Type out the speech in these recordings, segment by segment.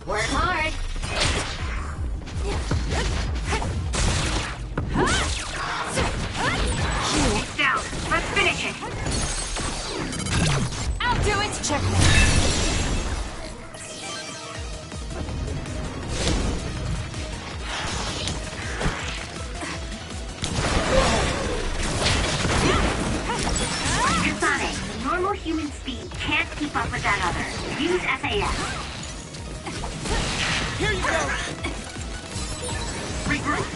Work hard. It's down. Let's finish it. I'll do it. Checkmate. Kasane, normal human speed can't keep up with that other. Use SAS. Here you go! Regroup.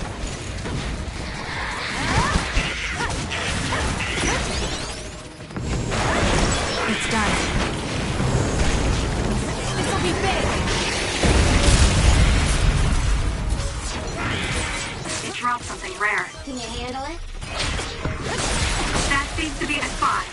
It's done. This'll be big. It dropped something rare. Can you handle it? That seems to be the spot.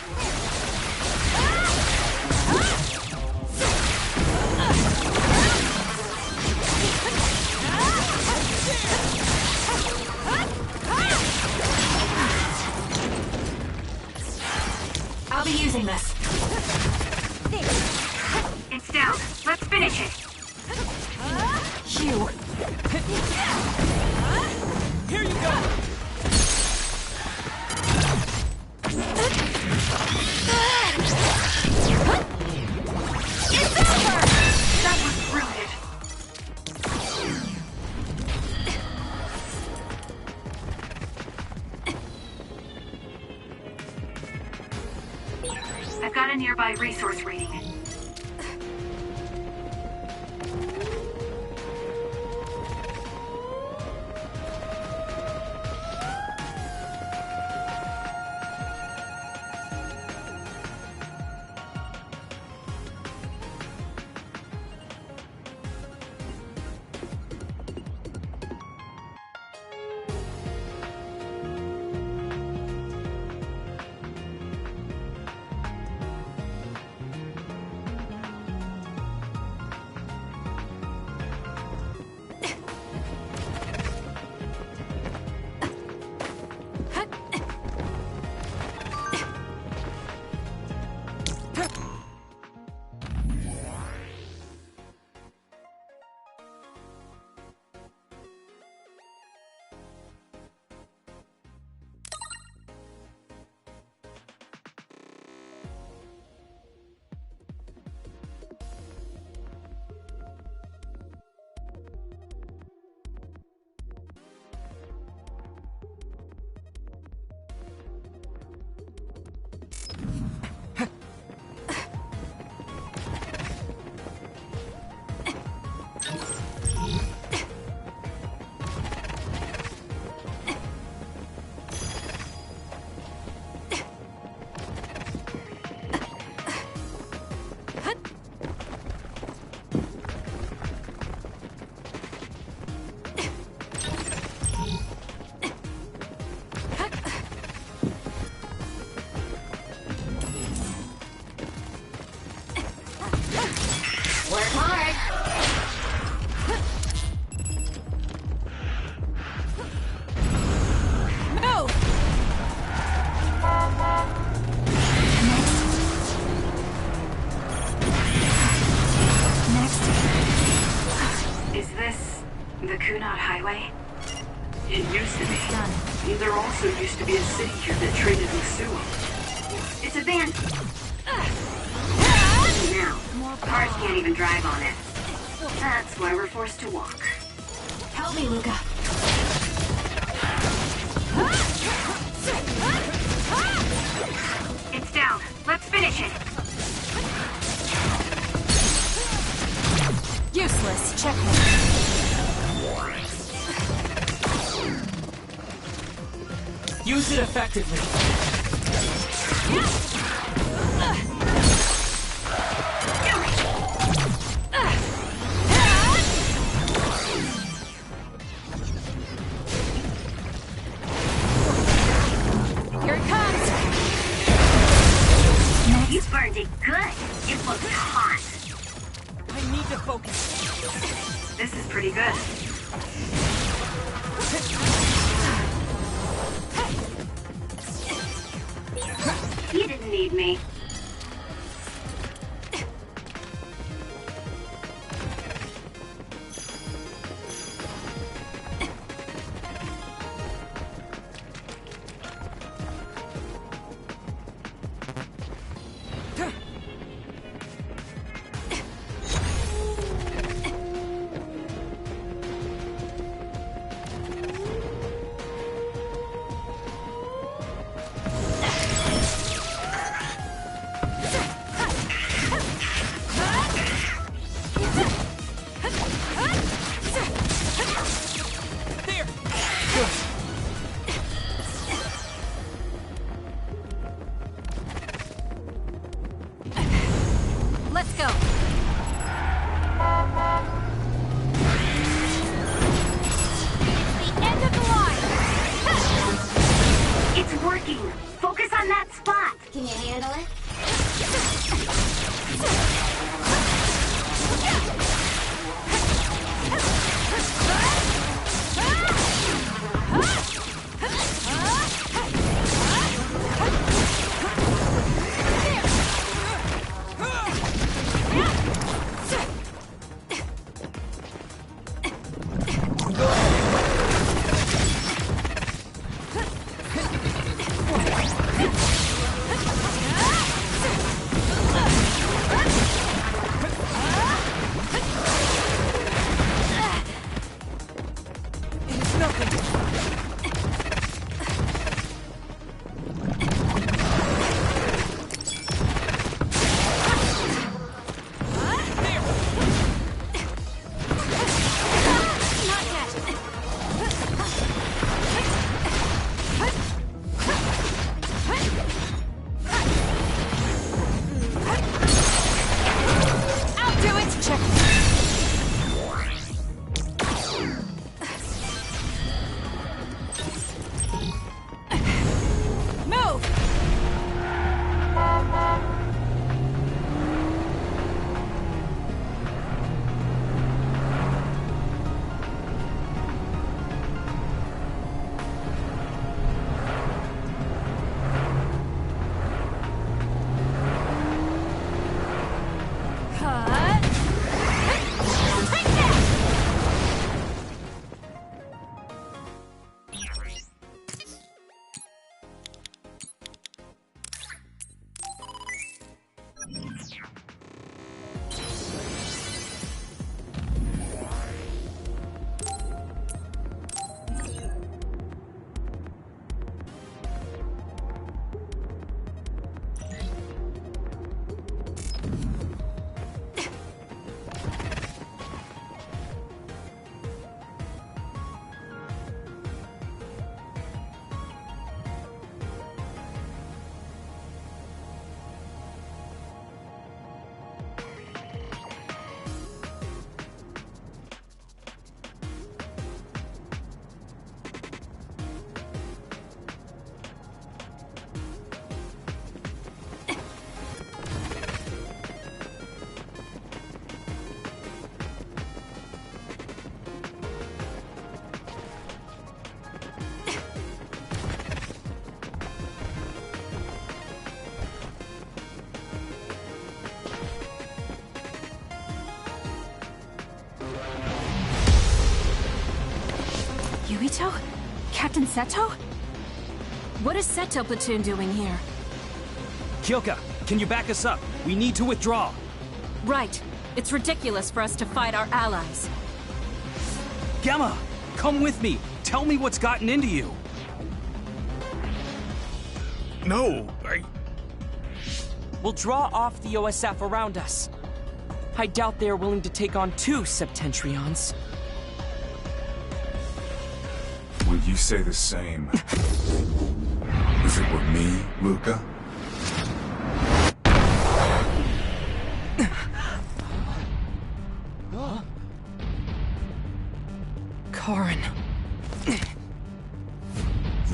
I'll be using this. It's down. Let's finish it. You. Here you go! It's over! That was brilliant. I've got a nearby resource reading. It used to be. There also used to be a city here that traded with Sue. It's abandoned. Now, cars can't even drive on it. That's why we're forced to walk. Help me, Luca. It's down. Let's finish it. Useless. Checkmate. Use it effectively. Here it comes. You burned it good. It looks hot. I need to focus. This is pretty good. You didn't need me. Let's go. The end of the line. It's working. Focus on that spot. Can you handle it? Yuito? Captain Seto? What is Seto Platoon doing here? Kyoka, can you back us up? We need to withdraw. Right. It's ridiculous for us to fight our allies. Gemma, come with me. Tell me what's gotten into you. No, We'll draw off the OSF around us. I doubt they're willing to take on 2 Septentrions. Would you say the same if it were me, Luca? Karin.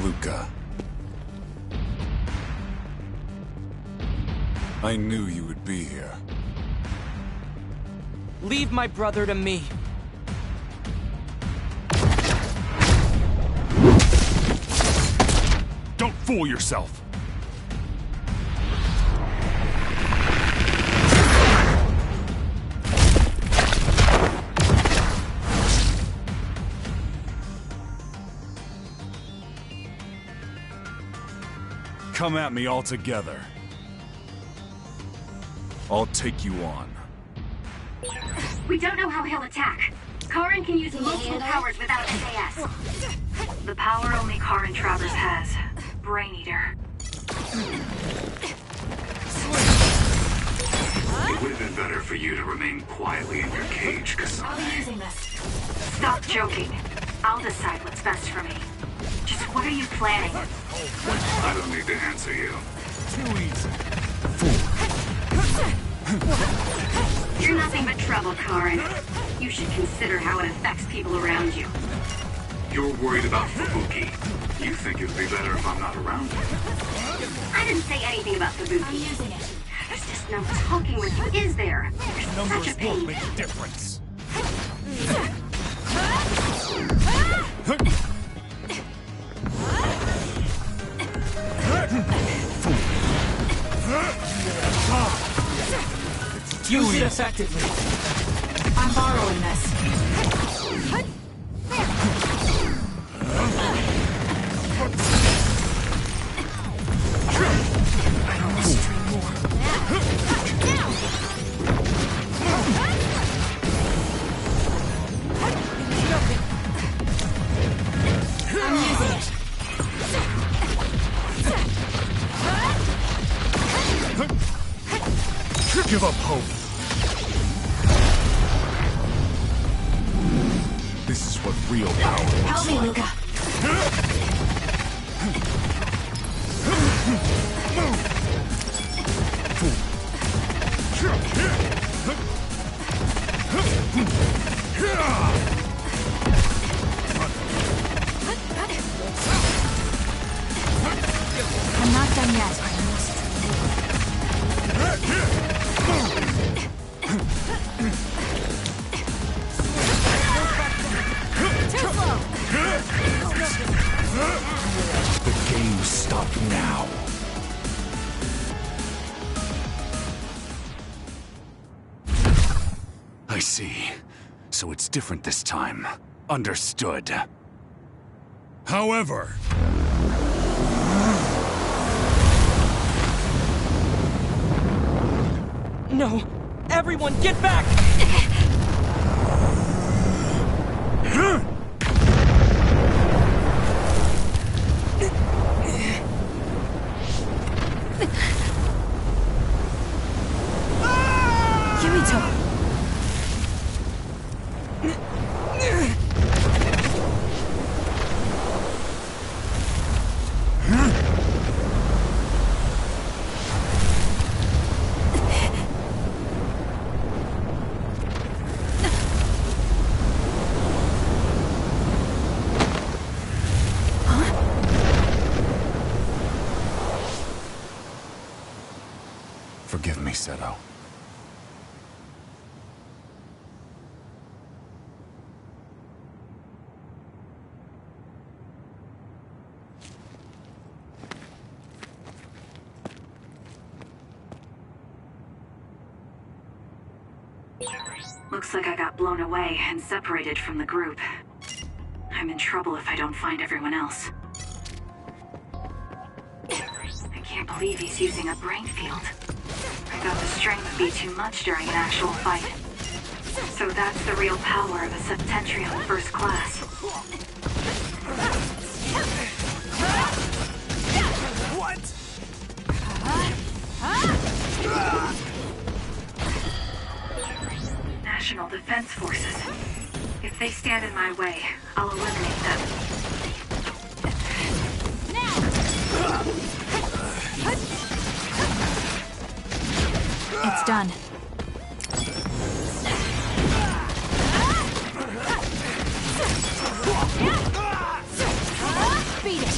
Luca. I knew you would be here. Leave my brother to me. Don't fool yourself! Come at me all together. I'll take you on. We don't know how he'll attack. Karin can use multiple powers without SAS. The power only Karin Travers has. Brain Eater. It would have been better for you to remain quietly in your cage, I'll be Kasane. using this. Stop joking. I'll I'll decide what's best for me. Just what are you planning? I don't need to answer you. Too easy. You're nothing but trouble, Karen. You should consider how it affects people around you. You're worried about Fubuki. You think it'd be better if I'm not around? I didn't say anything about Fubuki. There's just no talking with you, is there? You're such a pain. Make a difference. Use it effectively. I'm borrowing this. I'm using it. Give up hope. This is what real power is. Help me, Luca. I'm not done yet. Too slow. The game stopped now. I see. So it's different this time. Understood. However... No! Everyone, get back! Kirito! Forgive me, Seto. Looks like I got blown away and separated from the group. I'm in trouble if I don't find everyone else. I can't believe he's using a brain field. I thought the strain would be too much during an actual fight. So that's the real power of a Septentrion first class. What? National Defense Forces. If they stand in my way, I'll eliminate them. It's done. Beat it!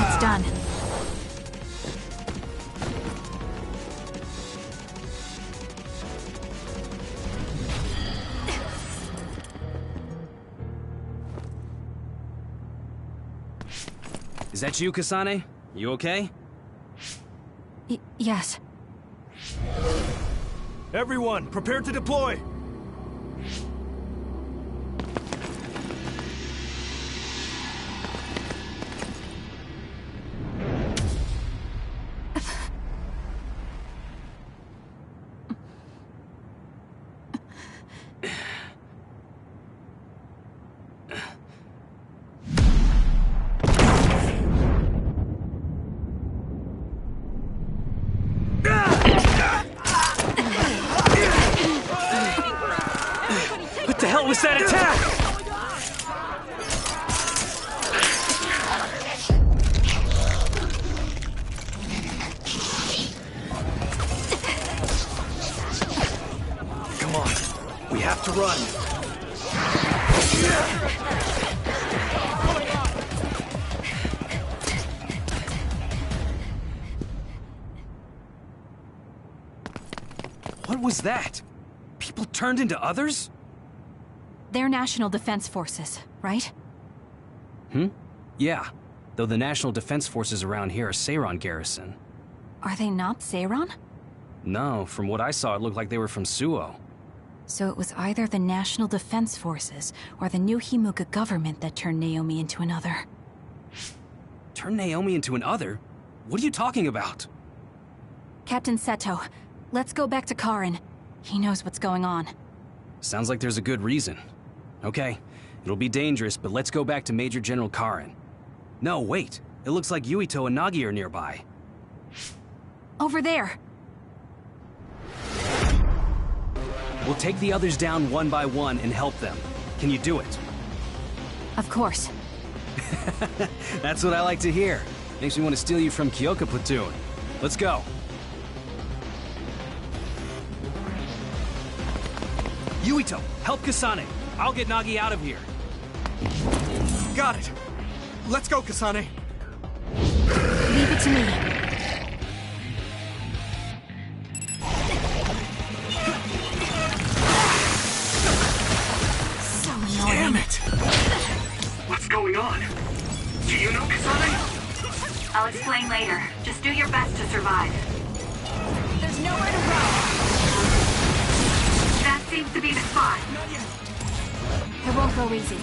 It's done. Is that you, Kasane? You okay? Yes. Everyone, prepare to deploy! hell was that attack? Come on, we have to run. What was that? People turned into others? They're National Defense Forces, right? Yeah, though the National Defense Forces around here are Seiron garrison. Are they not Seiron? No, from what I saw, it looked like they were from Suo. So it was either the National Defense Forces or the new Himuka government that turned Naomi into another. Turn Naomi into an other? What are you talking about? Captain Seto, let's go back to Karin. He knows what's going on. Sounds like there's a good reason. Okay, it'll be dangerous, but let's go back to Major General Karin. No, wait. It looks like Yuito and Nagi are nearby. Over there! We'll take the others down one by one and help them. Can you do it? Of course. That's what I like to hear. Makes me want to steal you from Kyoka Platoon. Let's go. Yuito, help Kasane. I'll get Nagi out of here. Got it. Let's go, Kasane. Leave it to me. So annoying. Damn it! What's going on? Do you know Kasane? I'll explain later. Just do your best to survive. There's nowhere to run. That seems to be the spot. It won't go easy.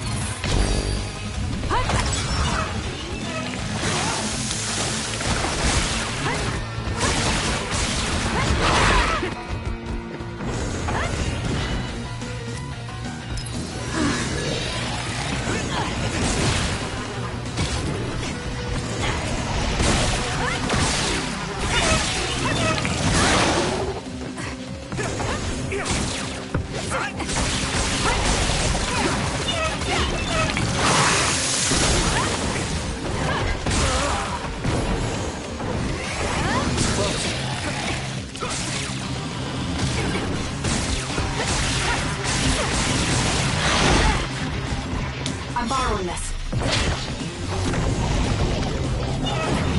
I'm borrowing this.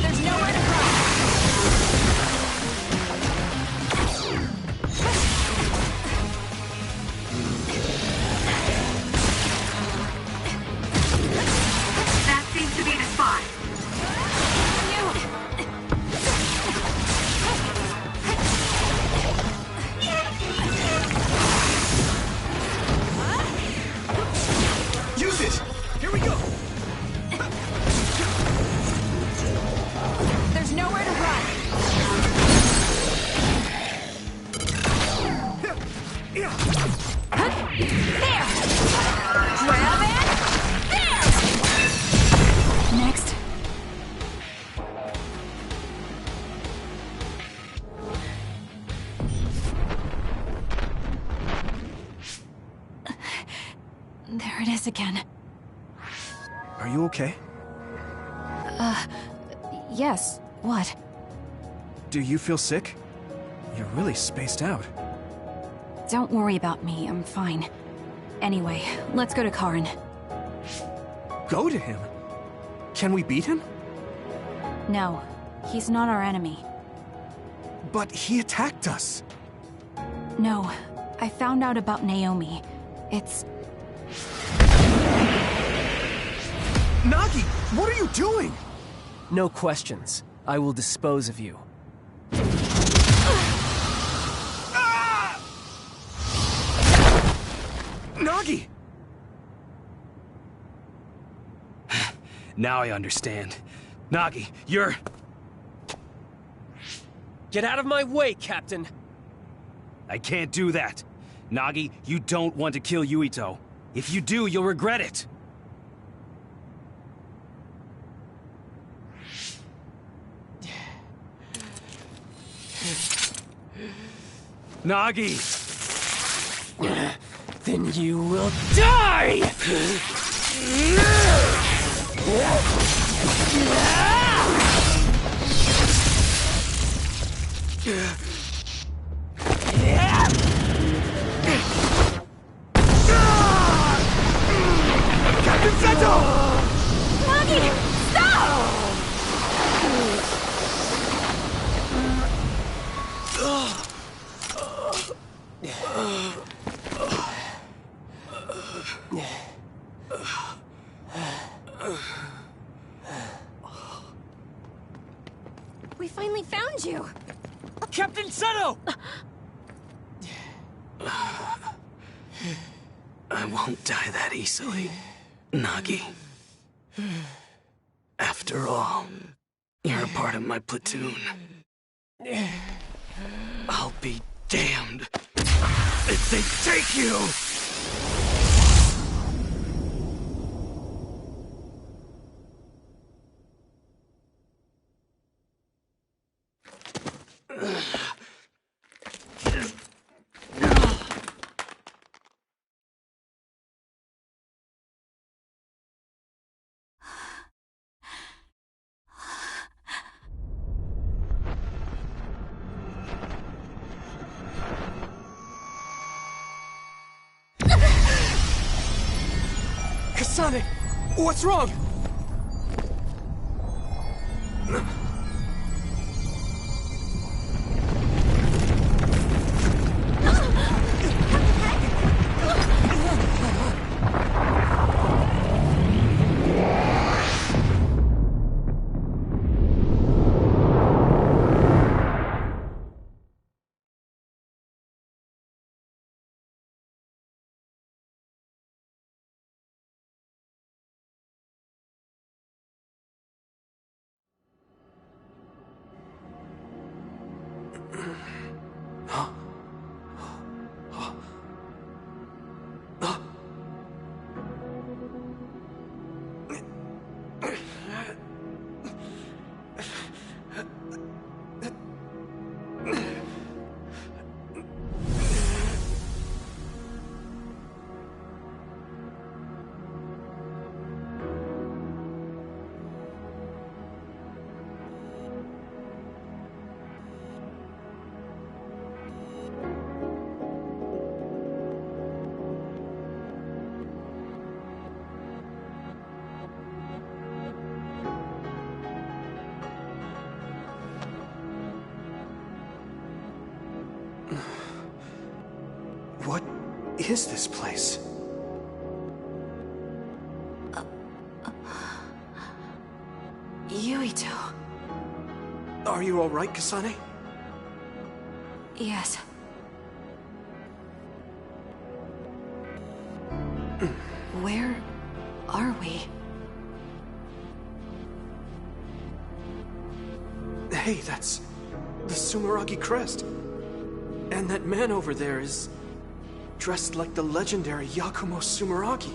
There's nowhere to run. That seems to be the spot. Use it! Here we go! There's nowhere to run. There! Grab it! There! Next. There it is again. Are you okay? Yes. What? Do you feel sick? You're really spaced out. Don't worry about me. I'm fine. Anyway, let's go to Karin. Go to him? Can we beat him? No, he's not our enemy. But he attacked us. No, I found out about Naomi. It's... Nagi, what are you doing? No questions. I will dispose of you. Nagi! Now I understand. Nagi, you're... Get out of my way, Captain! I can't do that. Nagi, you don't want to kill Yuito. If you do, you'll regret it. Nagi! Then you will die! Captain Seto! Nagi! Stop! We finally found you! Captain Seto! I won't die that easily, Nagi. After all, you're a part of my platoon. I'll be damned if they take you! Kasane! What's wrong? What is this place? Yuito. Are you all right, Kasane? Yes. Where are we? Hey, that's the Sumeragi crest. And that man over there is dressed like the legendary Yakumo Sumeragi.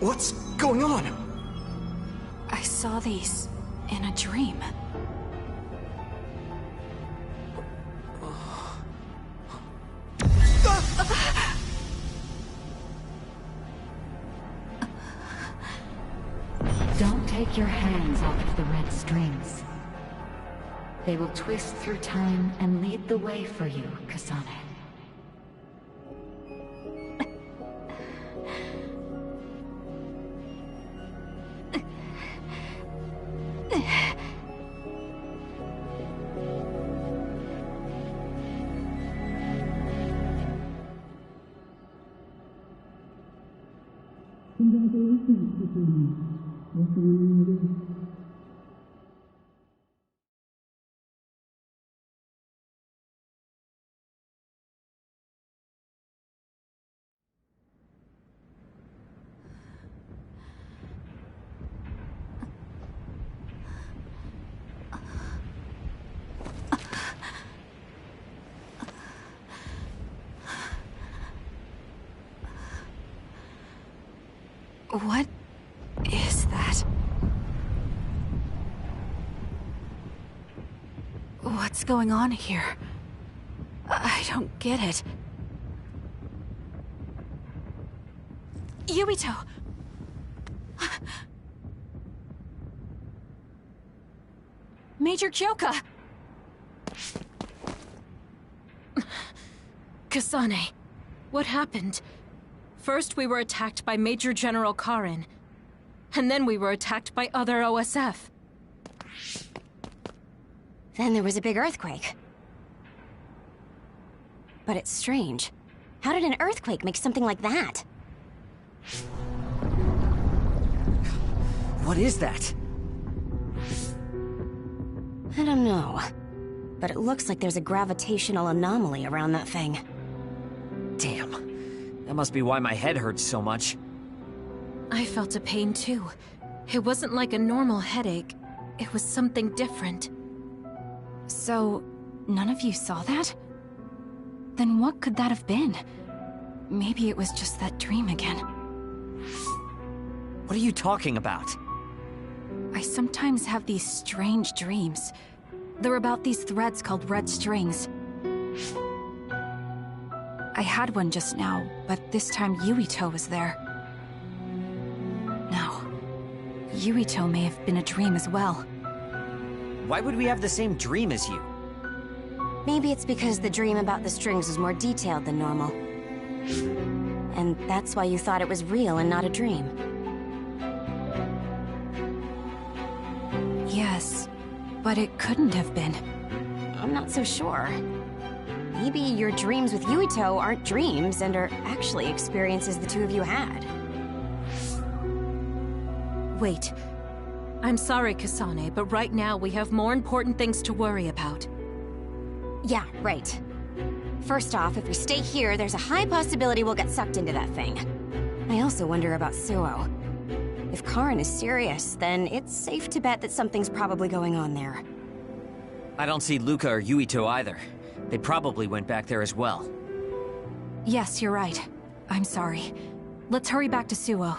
What's going on? I saw these in a dream. Don't take your hands off of the red strings. They will twist through time and lead the way for you, Kasane. What is that? What's going on here? I don't get it. Yuito! Major Kyoka! Kasane, what happened? First we were attacked by Major General Karin, and then we were attacked by other OSF. Then there was a big earthquake. But it's strange. How did an earthquake make something like that? What is that? I don't know. But it looks like there's a gravitational anomaly around that thing. Damn. That must be why my head hurts so much. I felt a pain too. It wasn't like a normal headache. It was something different. So, none of you saw that? Then what could that have been? Maybe it was just that dream again. What are you talking about? I sometimes have these strange dreams. They're about these threads called red strings. I had one just now, but this time Yuito was there. Now, Yuito may have been a dream as well. Why would we have the same dream as you? Maybe it's because the dream about the strings was more detailed than normal. And that's why you thought it was real and not a dream. Yes, but it couldn't have been. I'm not so sure. Maybe your dreams with Yuito aren't dreams and are actually experiences the two of you had. Wait. I'm sorry, Kasane, but right now we have more important things to worry about. Yeah, right. First off, if we stay here, there's a high possibility we'll get sucked into that thing. I also wonder about Suo. If Karin is serious, then it's safe to bet that something's probably going on there. I don't see Luca or Yuito either. They probably went back there as well. Yes, you're right. I'm sorry. Let's hurry back to Suo.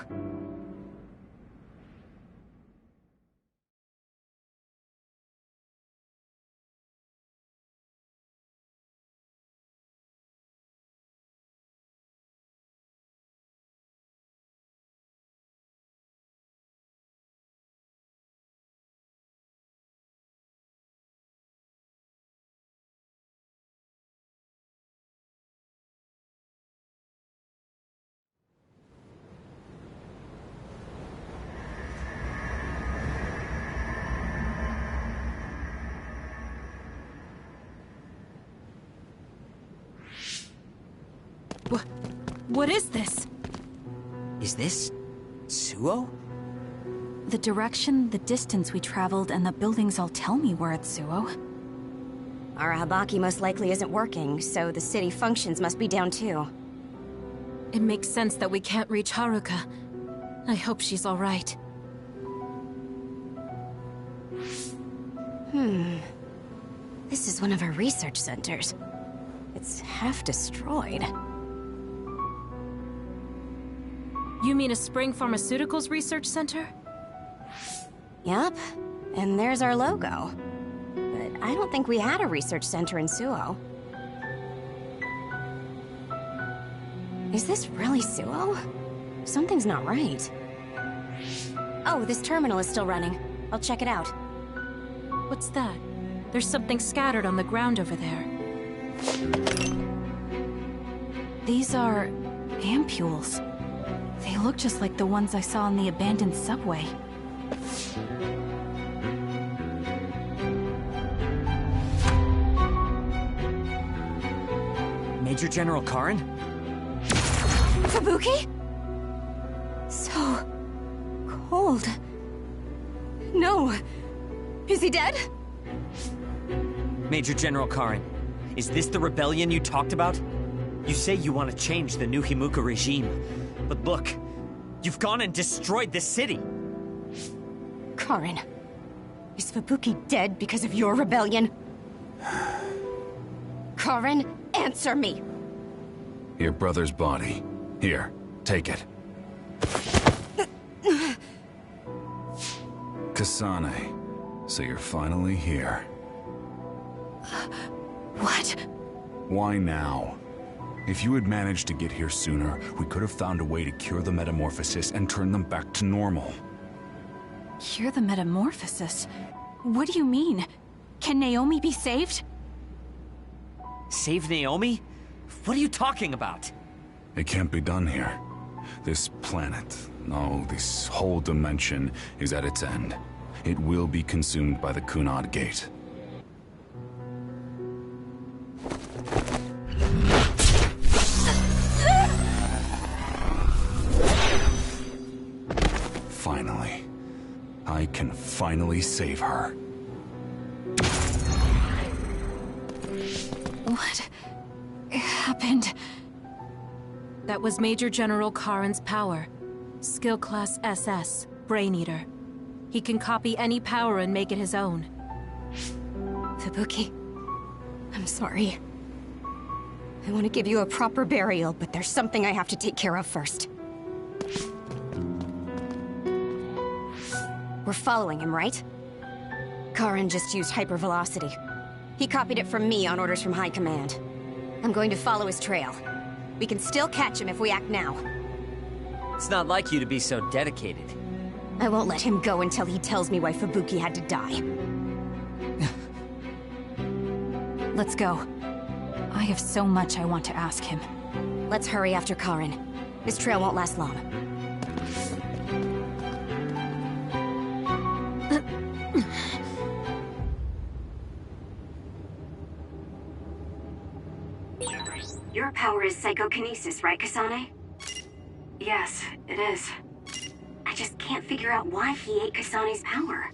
What is this? Is this... Suo? The direction, the distance we traveled, and the buildings all tell me we're at Suo. Our Habaki most likely isn't working, so the city functions must be down too. It makes sense that we can't reach Haruka. I hope she's alright. This is one of our research centers. It's half destroyed. You mean a Spring Pharmaceuticals Research Center? Yup, and there's our logo. But I don't think we had a research center in Suo. Is this really Suo? Something's not right. Oh, this terminal is still running. I'll check it out. What's that? There's something scattered on the ground over there. These are... ampules. They look just like the ones I saw in the abandoned subway. Major General Karin? Fubuki? So... cold. No. Is he dead? Major General Karin, is this the rebellion you talked about? You say you want to change the new Himuka regime, but look, you've gone and destroyed the city! Karin, is Fubuki dead because of your rebellion? Karin, answer me! Your brother's body. Here, take it. Kasane, so you're finally here. What? Why now? If you had managed to get here sooner, we could have found a way to cure the metamorphosis and turn them back to normal. Cure the metamorphosis? What do you mean? Can Naomi be saved? Save Naomi? What are you talking about? It can't be done here. This planet, no, this whole dimension is at its end. It will be consumed by the Kunad Gate. Finally. I can finally save her. What happened? That was Major General Karen's power. Skill class SS, Brain Eater. He can copy any power and make it his own. Fubuki, I'm sorry. I want to give you a proper burial, but there's something I have to take care of first. We're following him, right? Karen just used hypervelocity. He copied it from me on orders from High Command. I'm going to follow his trail. We can still catch him if we act now. It's not like you to be so dedicated. I won't let him go until he tells me why Fubuki had to die. Let's go. I have so much I want to ask him. Let's hurry after Karen. This trail won't last long. Your power is psychokinesis, right, Kasane? Yes, it is. I just can't figure out why he ate Kasane's power.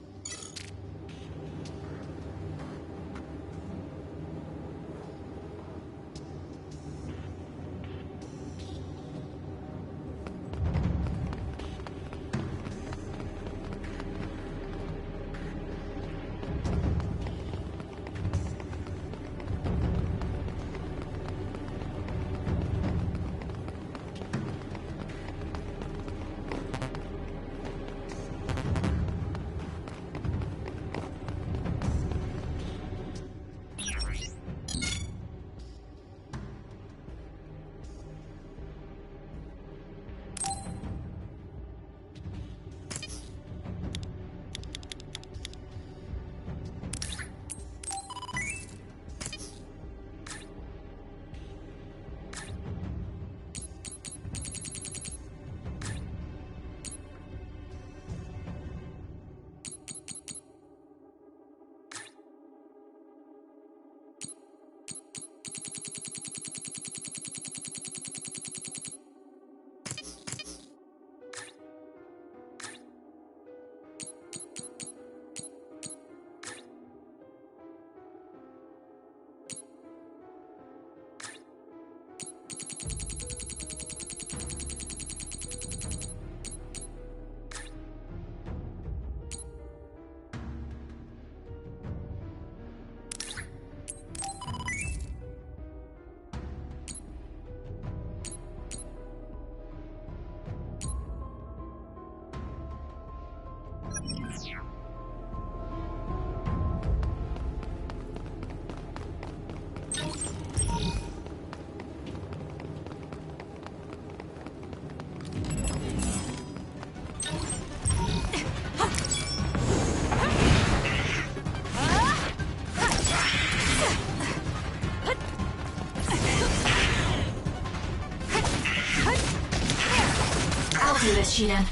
Do this, Shidan.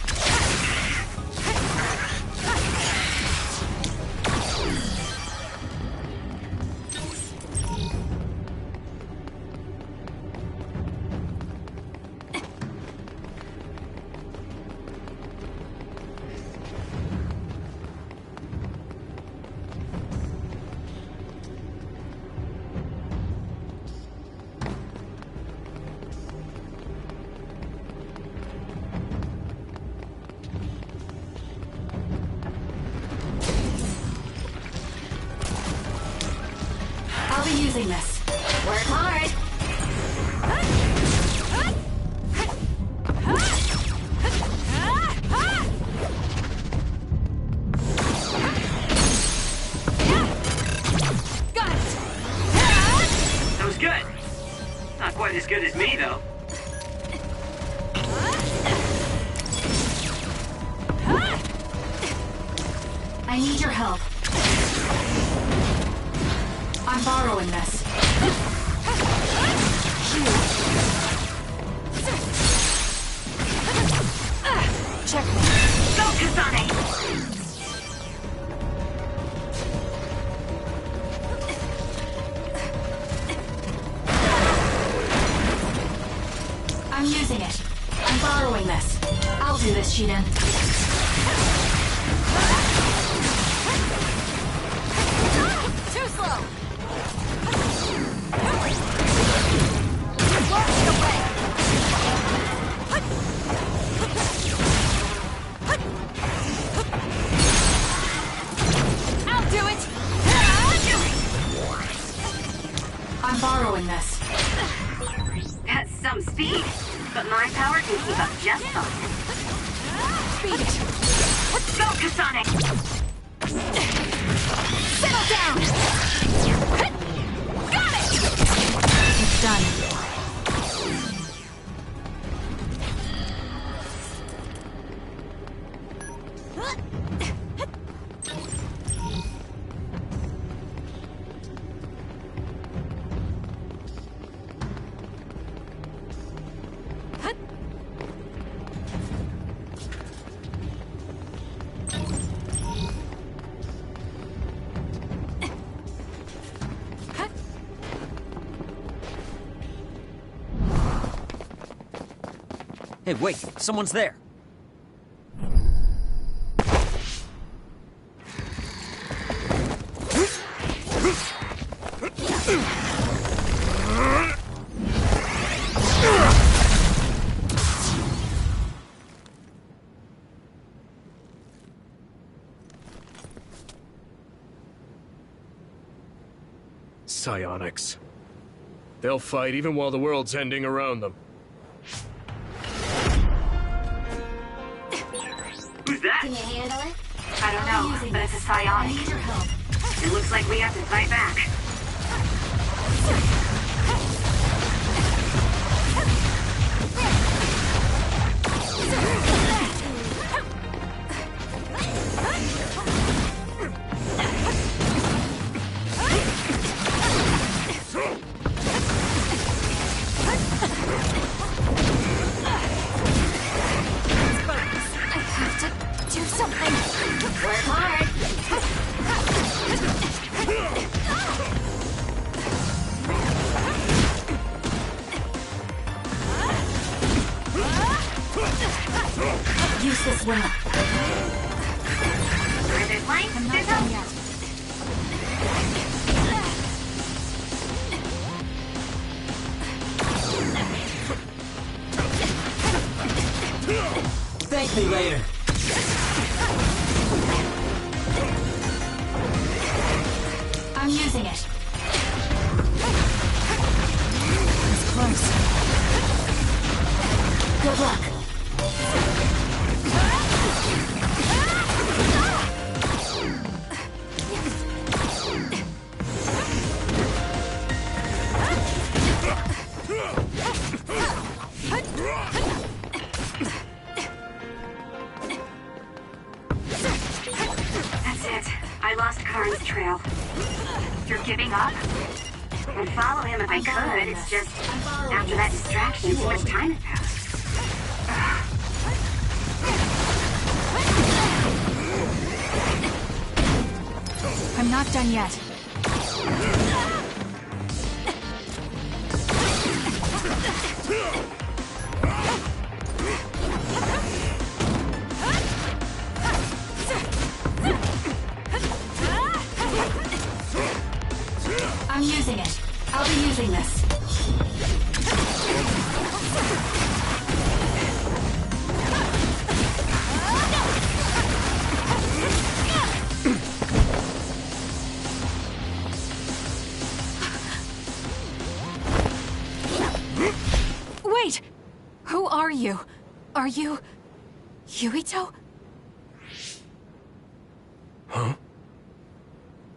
I'll be using this. Work hard! I need your help. I'm borrowing this. Check me. Go, Kasane! I'm using it. I'm borrowing this. I'll do this, Shiden. Too slow! I'll do it! I'm borrowing this. That's some speed, but my power can keep up just fine. Beat it. Go, Kasane! Settle down! Got it! It's done. Hey, wait, someone's there. Psionics. They'll fight even while the world's ending around them. Who's that? Can you handle it? I don't know, but it's a psionic. It looks like we have to fight back. Use this well. Further line, I'm not done yet. Thank me later. I'm using it. It's close. Good luck. That's it. I lost Karin's trail. You're giving up? I'd follow him if I could. It's just, after that distraction, too much time had passed. I'm not done yet. I'm using it. I'll be using this. Wait! Who are you? Are you... Yuito? Huh?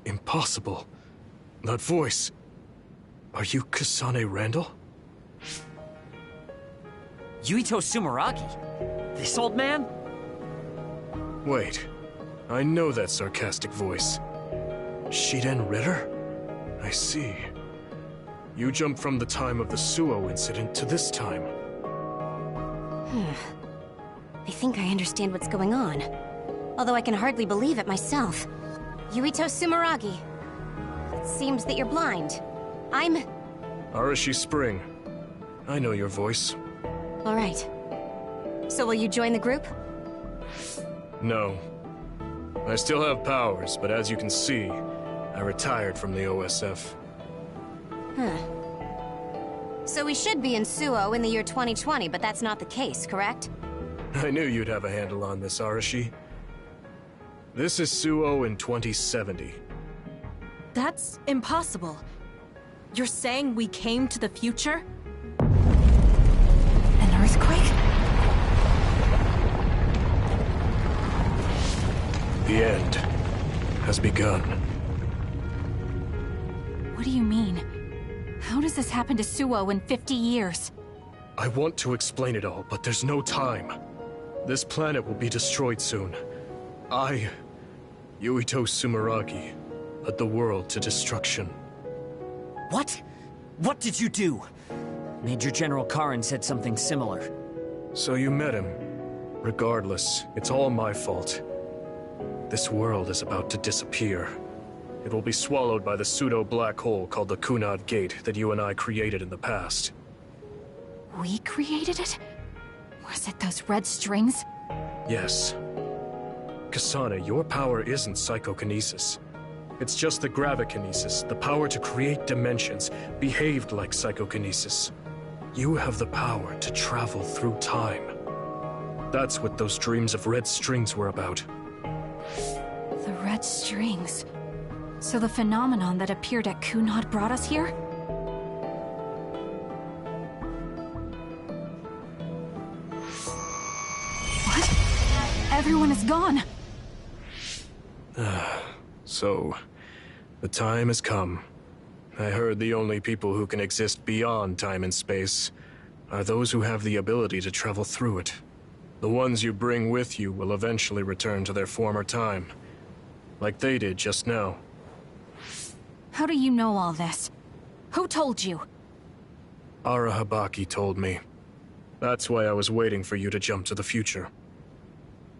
Impossible. That voice. Are you Kasane Randall? Yuito Sumeragi? This old man? Wait. I know that sarcastic voice. Shiden Ritter? I see. You jumped from the time of the Suo incident to this time. I think I understand what's going on. Although I can hardly believe it myself. Yuito Sumeragi. It seems that you're blind. I'm... Arashi Spring. I know your voice. Alright. So will you join the group? No. I still have powers, but as you can see, I retired from the OSF. So we should be in Suo in the year 2020, but that's not the case, correct? I knew you'd have a handle on this, Arashi. This is Suo in 2070. That's impossible. You're saying we came to the future? An earthquake? The end has begun. What do you mean? How does this happen to Suo in 50 years? I want to explain it all, but there's no time. This planet will be destroyed soon. I, Yuito Sumeragi, led the world to destruction. What? What did you do? Major General Karen said something similar. So you met him. Regardless, it's all my fault. This world is about to disappear. It will be swallowed by the pseudo-black hole called the Kunad Gate that you and I created in the past. We created it? Was it those red strings? Yes. Kasane, your power isn't psychokinesis. It's just the gravikinesis, the power to create dimensions, behaved like psychokinesis. You have the power to travel through time. That's what those dreams of red strings were about. The red strings. So the phenomenon that appeared at Kunad brought us here? What? Everyone is gone! So, the time has come. I heard the only people who can exist beyond time and space are those who have the ability to travel through it. The ones you bring with you will eventually return to their former time, like they did just now. How do you know all this? Who told you? Arahabaki told me. That's why I was waiting for you to jump to the future.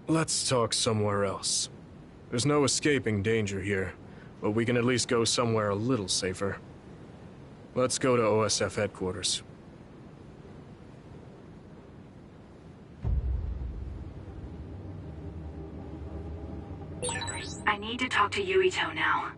Let's talk somewhere else. There's no escaping danger here, but we can at least go somewhere a little safer. Let's go to OSF headquarters. I need to talk to Yuito now.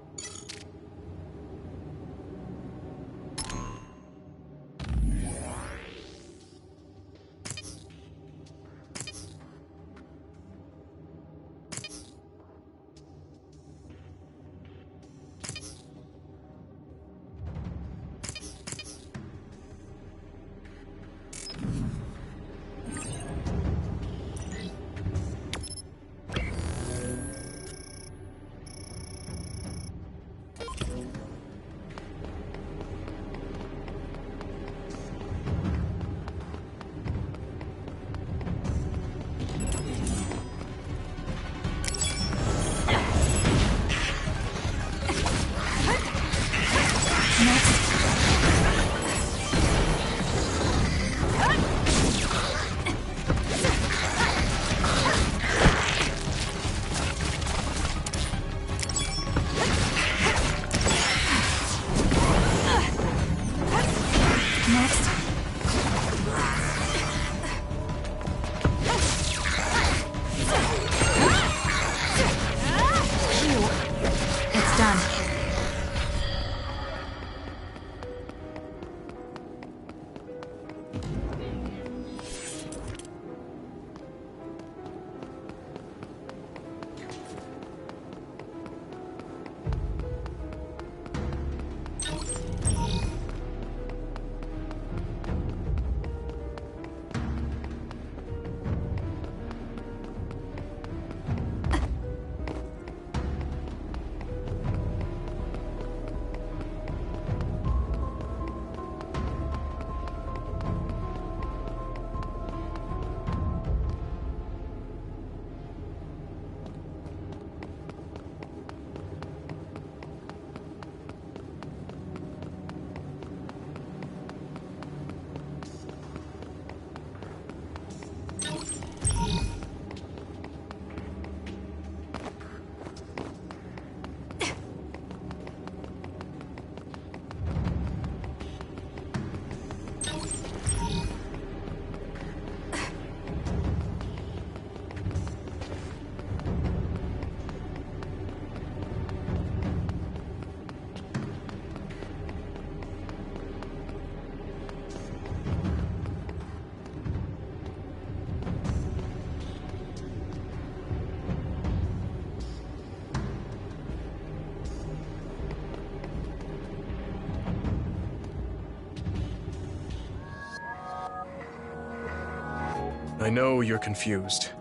I know you're confused.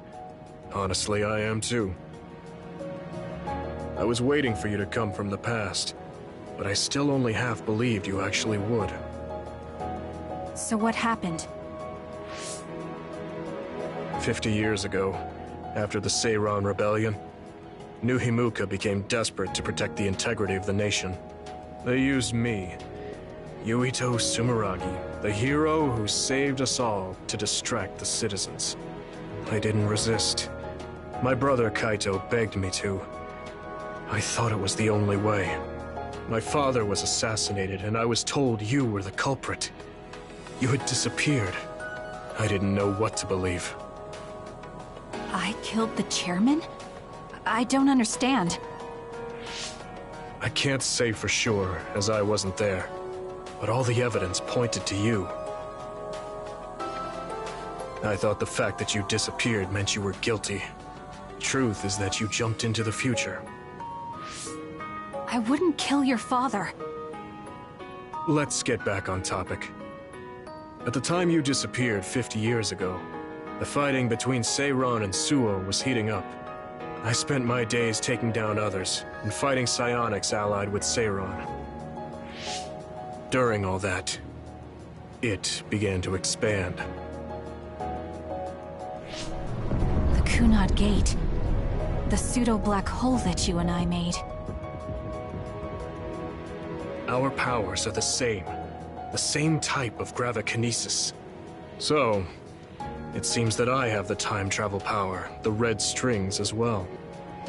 Honestly, I am too. I was waiting for you to come from the past, but I still only half believed you actually would. So what happened? 50 years ago, after the Seiran Rebellion, New Himuka became desperate to protect the integrity of the nation. They used me, Yuito Sumeragi, the hero who saved us all, to distract the citizens. I didn't resist. My brother Kaito begged me to. I thought it was the only way. My father was assassinated, and I was told you were the culprit. You had disappeared. I didn't know what to believe. I killed the chairman? I don't understand. I can't say for sure, as I wasn't there, but all the evidence pointed to you. I thought the fact that you disappeared meant you were guilty. Truth is that you jumped into the future. I wouldn't kill your father. Let's get back on topic. At the time you disappeared 50 years ago, the fighting between Seiran and Suo was heating up. I spent my days taking down others and fighting psionics allied with Seiran. During all that, it began to expand. The Kunad Gate. The pseudo-black hole that you and I made. Our powers are the same type of gravikinesis. So, it seems that I have the time travel power, the red strings as well.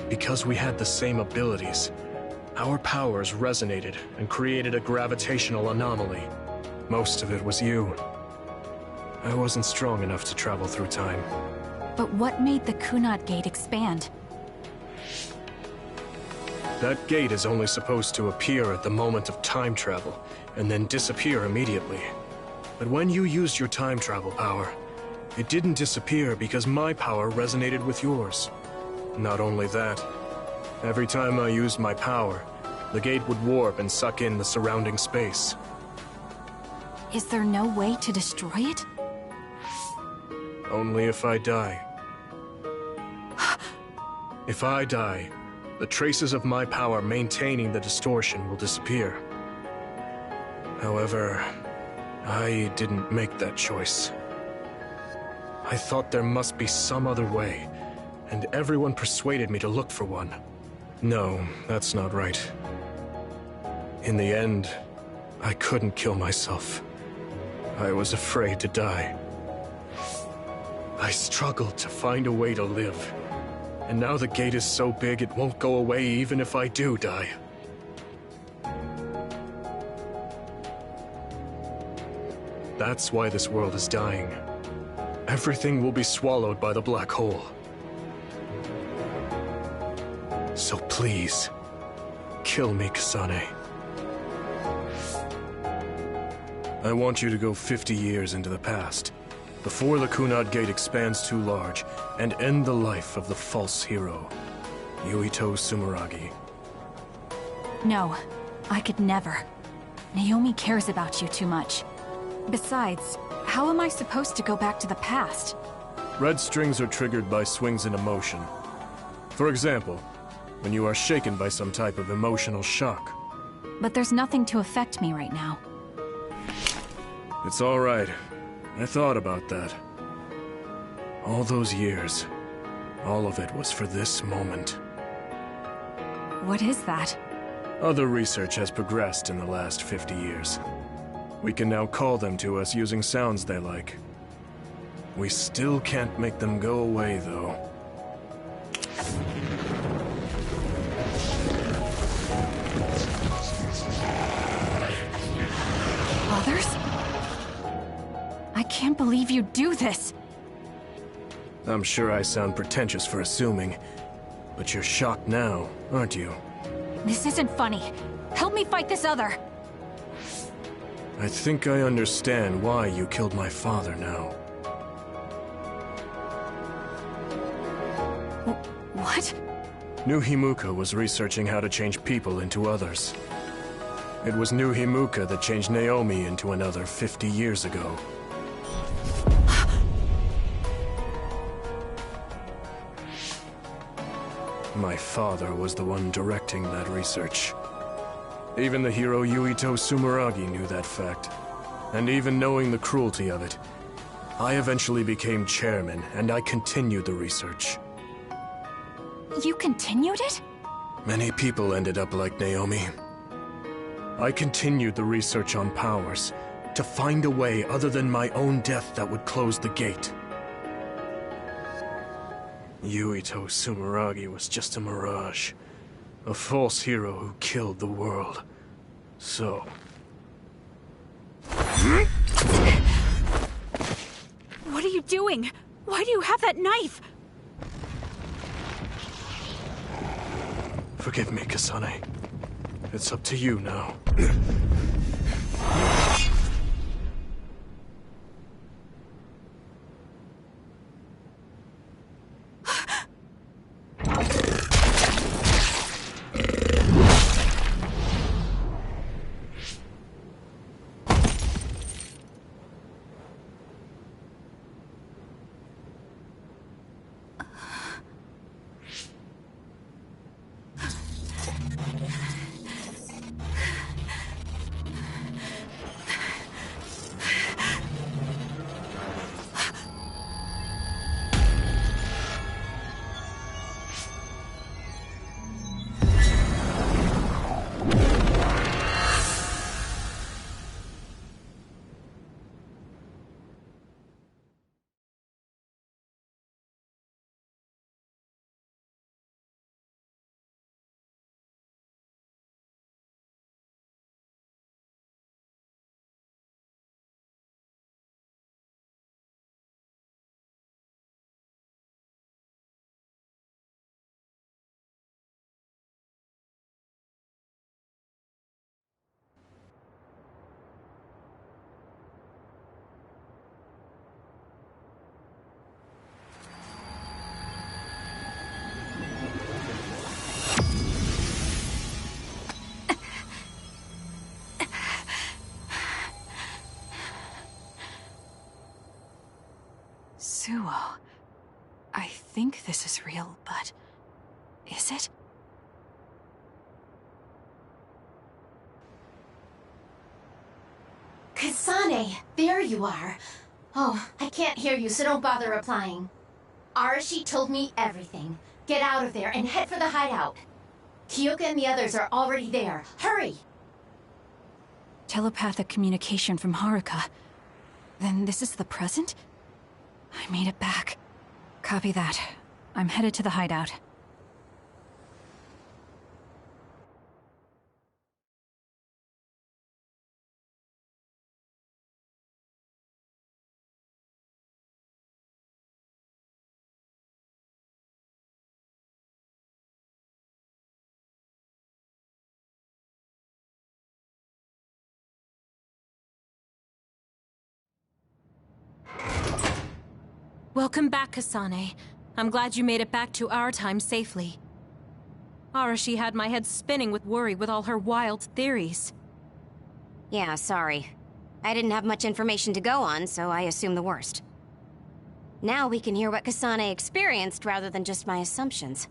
Because we had the same abilities, our powers resonated and created a gravitational anomaly. Most of it was you. I wasn't strong enough to travel through time. But what made the Kunad Gate expand? That gate is only supposed to appear at the moment of time travel, and then disappear immediately. But when you used your time travel power, it didn't disappear because my power resonated with yours. Not only that, every time I used my power, the gate would warp and suck in the surrounding space. Is there no way to destroy it? Only if I die. If I die, the traces of my power maintaining the distortion will disappear. However, I didn't make that choice. I thought there must be some other way, and everyone persuaded me to look for one. No, that's not right. In the end, I couldn't kill myself. I was afraid to die. I struggled to find a way to live. And now the gate is so big it won't go away even if I do die. That's why this world is dying. Everything will be swallowed by the black hole. So please, kill me, Kasane. I want you to go 50 years into the past, before the Kunad Gate expands too large, and end the life of the false hero, Yuito Sumeragi. No, I could never. Naomi cares about you too much. Besides, how am I supposed to go back to the past? Red strings are triggered by swings in emotion. For example, when you are shaken by some type of emotional shock. But there's nothing to affect me right now. It's all right. I thought about that. All those years, all of it was for this moment. What is that? Other research has progressed in the last 50 years. We can now call them to us using sounds they like. We still can't make them go away, though. Others? I can't believe you do this! I'm sure I sound pretentious for assuming, but you're shocked now, aren't you? This isn't funny. Help me fight this other! I think I understand why you killed my father now. What? New Himuka was researching how to change people into others. It was New Himuka that changed Naomi into another 50 years ago. My father was the one directing that research. Even the hero Yuito Sumeragi knew that fact. And even knowing the cruelty of it, I eventually became chairman, and I continued the research. You continued it? Many people ended up like Naomi. I continued the research on powers, to find a way other than my own death that would close the gate. Yuito Sumeragi was just a mirage. A false hero who killed the world. So... What are you doing? Why do you have that knife? Forgive me, Kasane. It's up to you now. Suo. I think this is real, but... is it? Kasane, there you are. Oh, I can't hear you, so don't bother replying. Arashi told me everything. Get out of there and head for the hideout. Kyoka and the others are already there. Hurry! Telepathic communication from Haruka. Then this is the present? I made it back. Copy that. I'm headed to the hideout. Welcome back, Kasane. I'm glad you made it back to our time safely. Arashi had my head spinning with worry with all her wild theories. Yeah, sorry. I didn't have much information to go on, so I assumed the worst. Now we can hear what Kasane experienced rather than just my assumptions.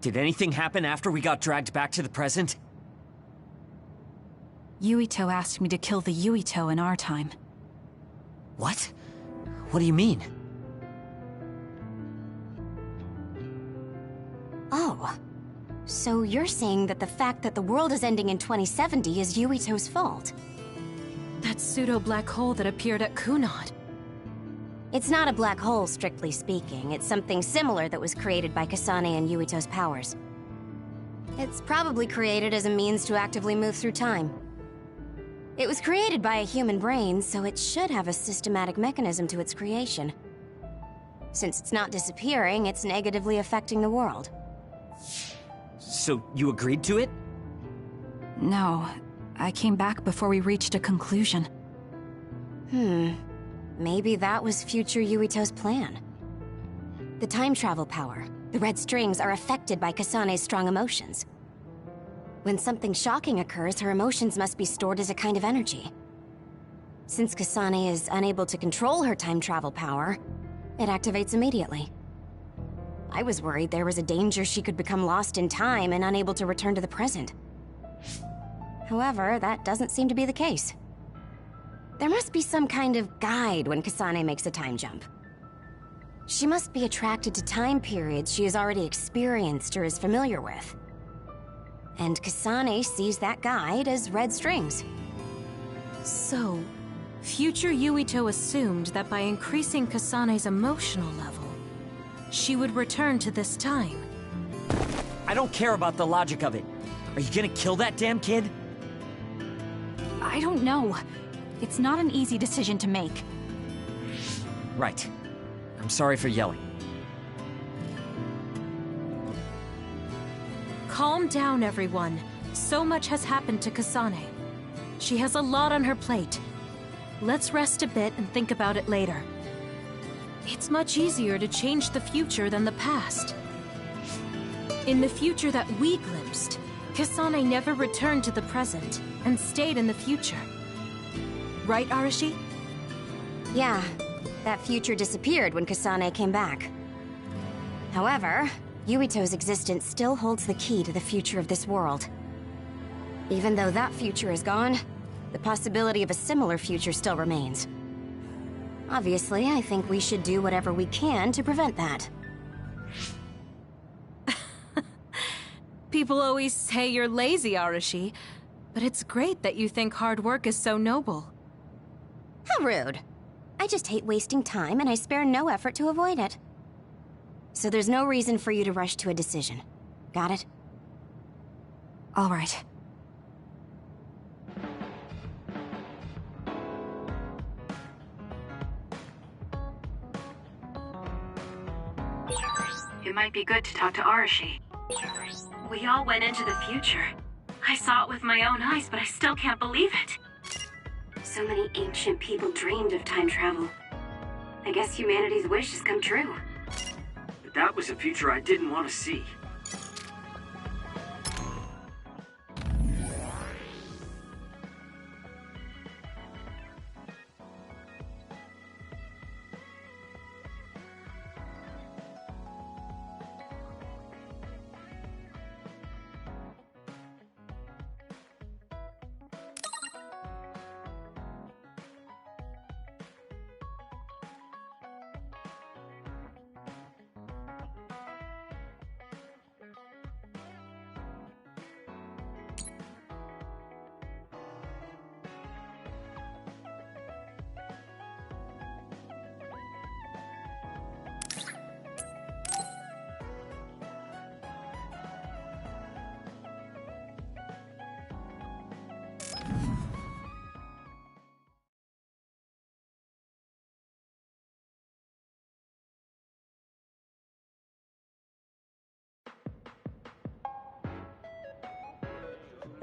Did anything happen after we got dragged back to the present? Yuito asked me to kill the Yuito in our time. What? What do you mean? Oh. So you're saying that the fact that the world is ending in 2070 is Yuito's fault? That pseudo-black hole that appeared at Kunad. It's not a black hole, strictly speaking. It's something similar that was created by Kasane and Yuito's powers. It's probably created as a means to actively move through time. It was created by a human brain, so it should have a systematic mechanism to its creation. Since it's not disappearing, it's negatively affecting the world. So you agreed to it? No. I came back before we reached a conclusion. Maybe that was future Yuito's plan. The time travel power, the red strings, are affected by Kasane's strong emotions. When something shocking occurs, her emotions must be stored as a kind of energy. Since Kasane is unable to control her time travel power, it activates immediately. I was worried there was a danger she could become lost in time and unable to return to the present. However, that doesn't seem to be the case. There must be some kind of guide when Kasane makes a time jump. She must be attracted to time periods she has already experienced or is familiar with. And Kasane sees that guide as red strings. So, future Yuito assumed that by increasing Kasane's emotional level, she would return to this time. I don't care about the logic of it. Are you gonna kill that damn kid? I don't know. It's not an easy decision to make. Right. I'm sorry for yelling. Calm down, everyone. So much has happened to Kasane. She has a lot on her plate. Let's rest a bit and think about it later. It's much easier to change the future than the past. In the future that we glimpsed, Kasane never returned to the present and stayed in the future. Right, Arashi? Yeah, that future disappeared when Kasane came back. However, Yuito's existence still holds the key to the future of this world. Even though that future is gone, the possibility of a similar future still remains. Obviously, I think we should do whatever we can to prevent that. People always say you're lazy, Arashi, but it's great that you think hard work is so noble. How rude. I just hate wasting time, and I spare no effort to avoid it. So there's no reason for you to rush to a decision. Got it? All right. It might be good to talk to Arashi. We all went into the future. I saw it with my own eyes, but I still can't believe it. So many ancient people dreamed of time travel. I guess humanity's wish has come true. But that was a future I didn't want to see.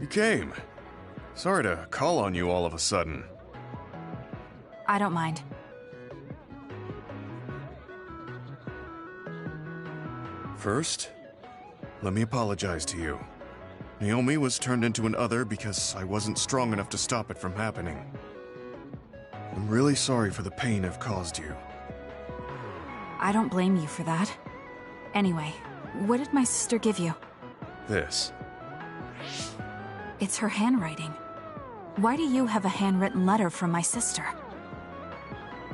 You came. Sorry to call on you all of a sudden. I don't mind. First, let me apologize to you. Naomi was turned into an other because I wasn't strong enough to stop it from happening. I'm really sorry for the pain I've caused you. I don't blame you for that. Anyway, what did my sister give you? This. It's her handwriting. Why do you have a handwritten letter from my sister?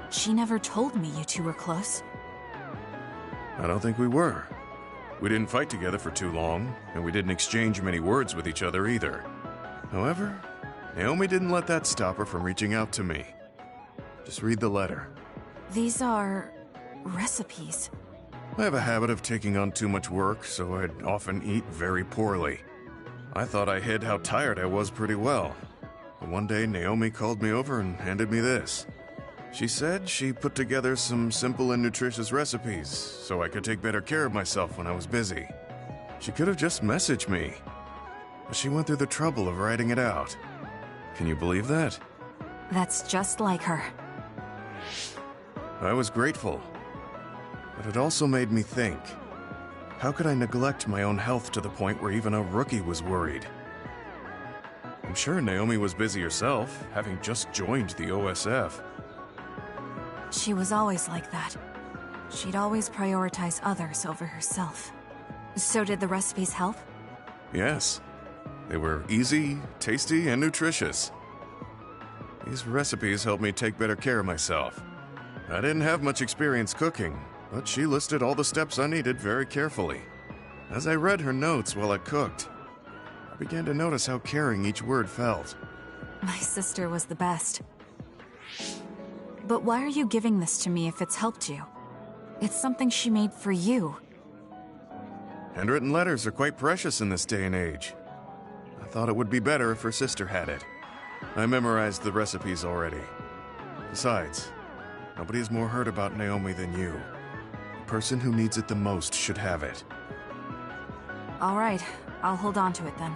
She never told me you two were close. I don't think we were. We didn't fight together for too long, and we didn't exchange many words with each other either. However, Naomi didn't let that stop her from reaching out to me. Just read the letter. These are... recipes. I have a habit of taking on too much work, so I'd often eat very poorly. I thought I hid how tired I was pretty well. But one day, Naomi called me over and handed me this. She said she put together some simple and nutritious recipes so I could take better care of myself when I was busy. She could have just messaged me, but she went through the trouble of writing it out. Can you believe that? That's just like her. I was grateful, but it also made me think. How could I neglect my own health to the point where even a rookie was worried? I'm sure Naomi was busy herself, having just joined the OSF. She was always like that. She'd always prioritize others over herself. So did the recipes help? Yes. They were easy, tasty, and nutritious. These recipes helped me take better care of myself. I didn't have much experience cooking, but she listed all the steps I needed very carefully. As I read her notes while I cooked, I began to notice how caring each word felt. My sister was the best. But why are you giving this to me if it's helped you? It's something she made for you. Handwritten letters are quite precious in this day and age. I thought it would be better if her sister had it. I memorized the recipes already. Besides, nobody has more heard about Naomi than you. The person who needs it the most should have it. All right, I'll hold on to it then.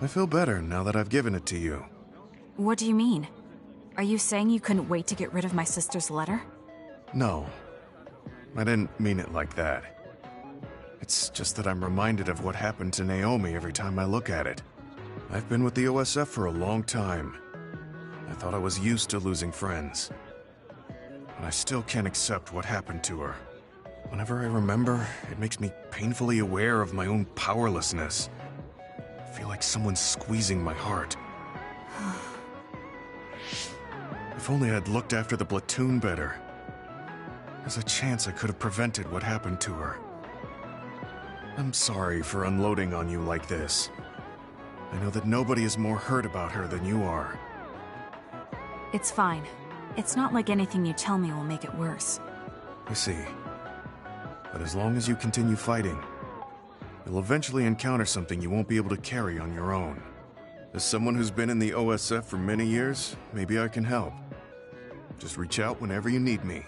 I feel better now that I've given it to you. What do you mean? Are you saying you couldn't wait to get rid of my sister's letter? No. I didn't mean it like that. It's just that I'm reminded of what happened to Naomi every time I look at it. I've been with the OSF for a long time. I thought I was used to losing friends. But I still can't accept what happened to her. Whenever I remember, it makes me painfully aware of my own powerlessness. I feel like someone's squeezing my heart. If only I'd looked after the platoon better. There's a chance I could have prevented what happened to her. I'm sorry for unloading on you like this. I know that nobody is more hurt about her than you are. It's fine. It's not like anything you tell me will make it worse. I see. But as long as you continue fighting, you'll eventually encounter something you won't be able to carry on your own. As someone who's been in the OSF for many years, maybe I can help. Just reach out whenever you need me.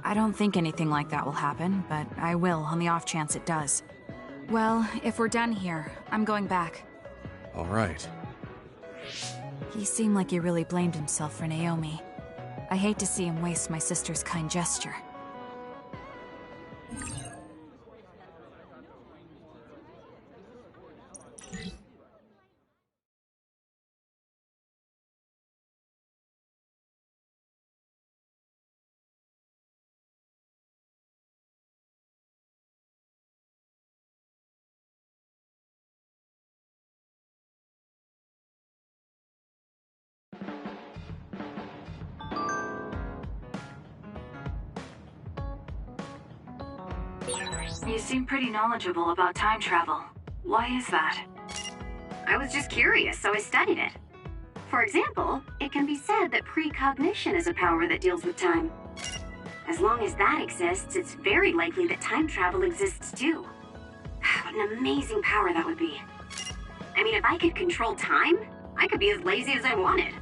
I don't think anything like that will happen, but I will on the off chance it does. Well, if we're done here, I'm going back. All right. He seemed like he really blamed himself for Naomi. I hate to see him waste my sister's kind gesture. You seem pretty knowledgeable about time travel. Why is that? I was just curious, so I studied it. For example, it can be said that precognition is a power that deals with time. As long as that exists, it's very likely that time travel exists too. What an amazing power that would be. I mean, if I could control time, I could be as lazy as I wanted.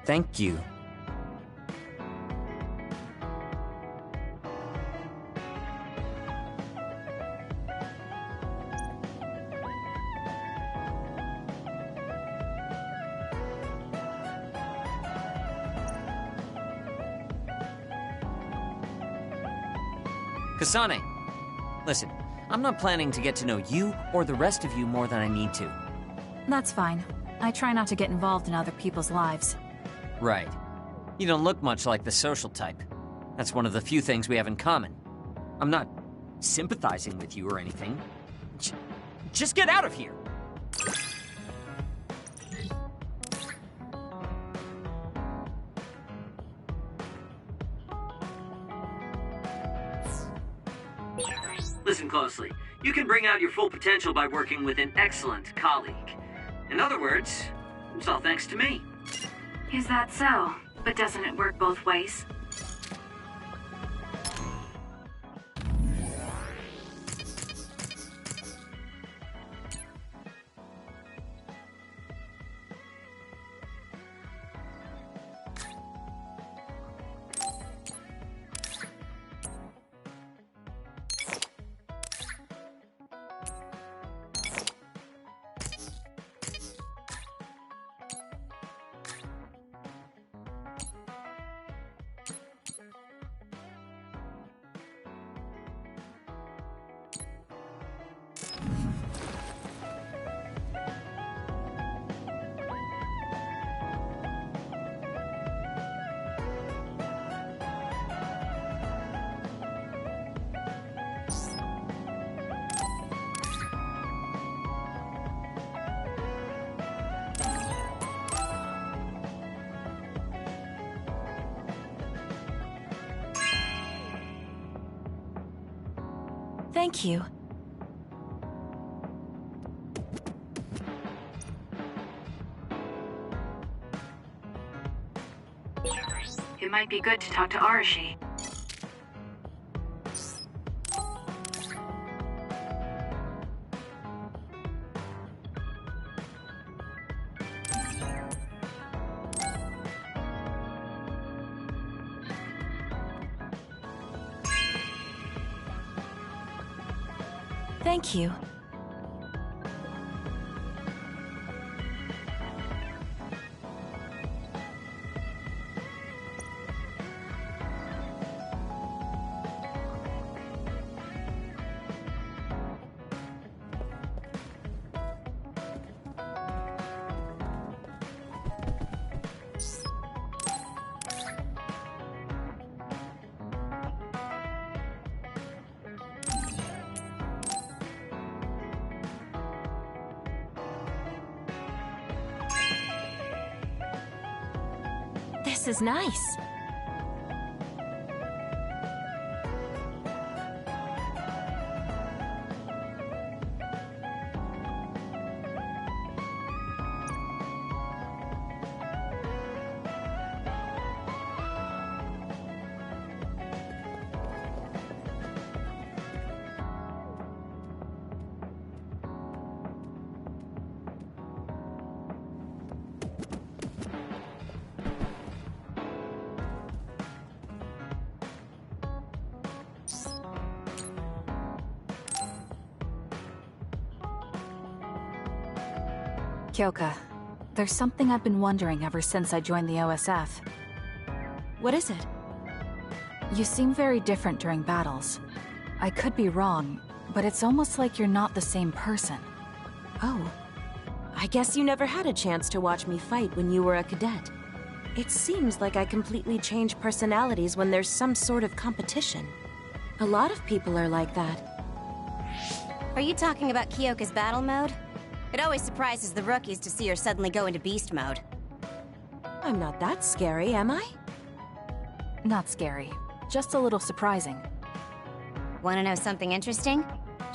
Thank you. Kasane, listen, I'm not planning to get to know you or the rest of you more than I need to. That's fine. I try not to get involved in other people's lives. Right. You don't look much like the social type. That's one of the few things we have in common. I'm not sympathizing with you or anything. Just get out of here! Listen closely. You can bring out your full potential by working with an excellent colleague. In other words, it's all thanks to me. Is that so? But doesn't it work both ways? Thank you. It might be good to talk to Arashi. Thank you. This is nice. Kyoka, there's something I've been wondering ever since I joined the OSF. What is it? You seem very different during battles. I could be wrong, but it's almost like you're not the same person. Oh. I guess you never had a chance to watch me fight when you were a cadet. It seems like I completely change personalities when there's some sort of competition. A lot of people are like that. Are you talking about Kyoka's battle mode? It always surprises the rookies to see her suddenly go into beast mode. I'm not that scary, am I? Not scary. Just a little surprising. Want to know something interesting?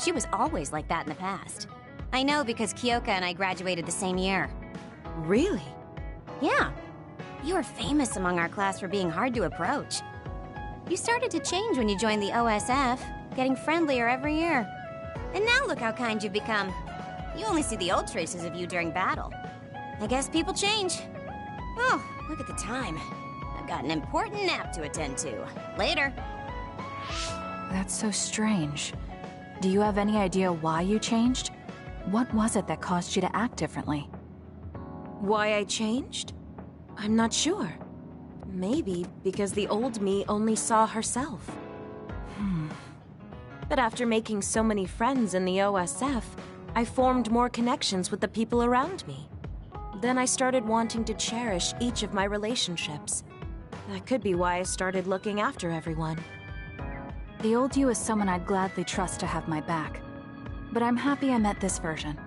She was always like that in the past. I know because Kyoka and I graduated the same year. Really? Yeah. You were famous among our class for being hard to approach. You started to change when you joined the OSF, getting friendlier every year. And now look how kind you've become. You only see the old traces of you during battle. I guess people change. Oh, look at the time. I've got an important nap to attend to. Later. That's so strange. Do you have any idea why you changed? What was it that caused you to act differently? Why I changed? I'm not sure. Maybe because the old me only saw herself. But after making so many friends in the OSF, I formed more connections with the people around me. Then I started wanting to cherish each of my relationships. That could be why I started looking after everyone. The old you is someone I'd gladly trust to have my back. But I'm happy I met this version.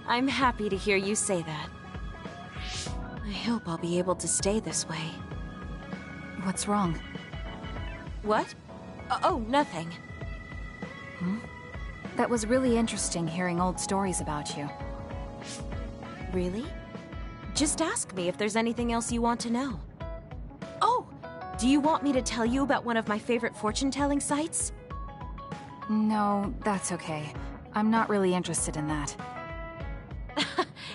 I'm happy to hear you say that. I hope I'll be able to stay this way. What's wrong? What? Oh, nothing. That was really interesting hearing old stories about you. Really? Just ask me if there's anything else you want to know. Oh! Do you want me to tell you about one of my favorite fortune-telling sites? No, that's okay. I'm not really interested in that.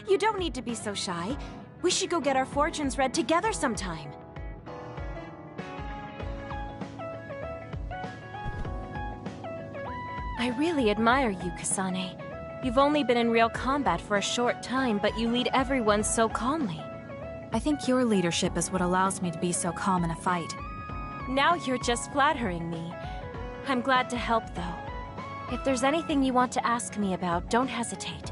You don't need to be so shy. We should go get our fortunes read together sometime. I really admire you, Kasane. You've only been in real combat for a short time, but you lead everyone so calmly. I think your leadership is what allows me to be so calm in a fight. Now you're just flattering me. I'm glad to help, though. If there's anything you want to ask me about, don't hesitate.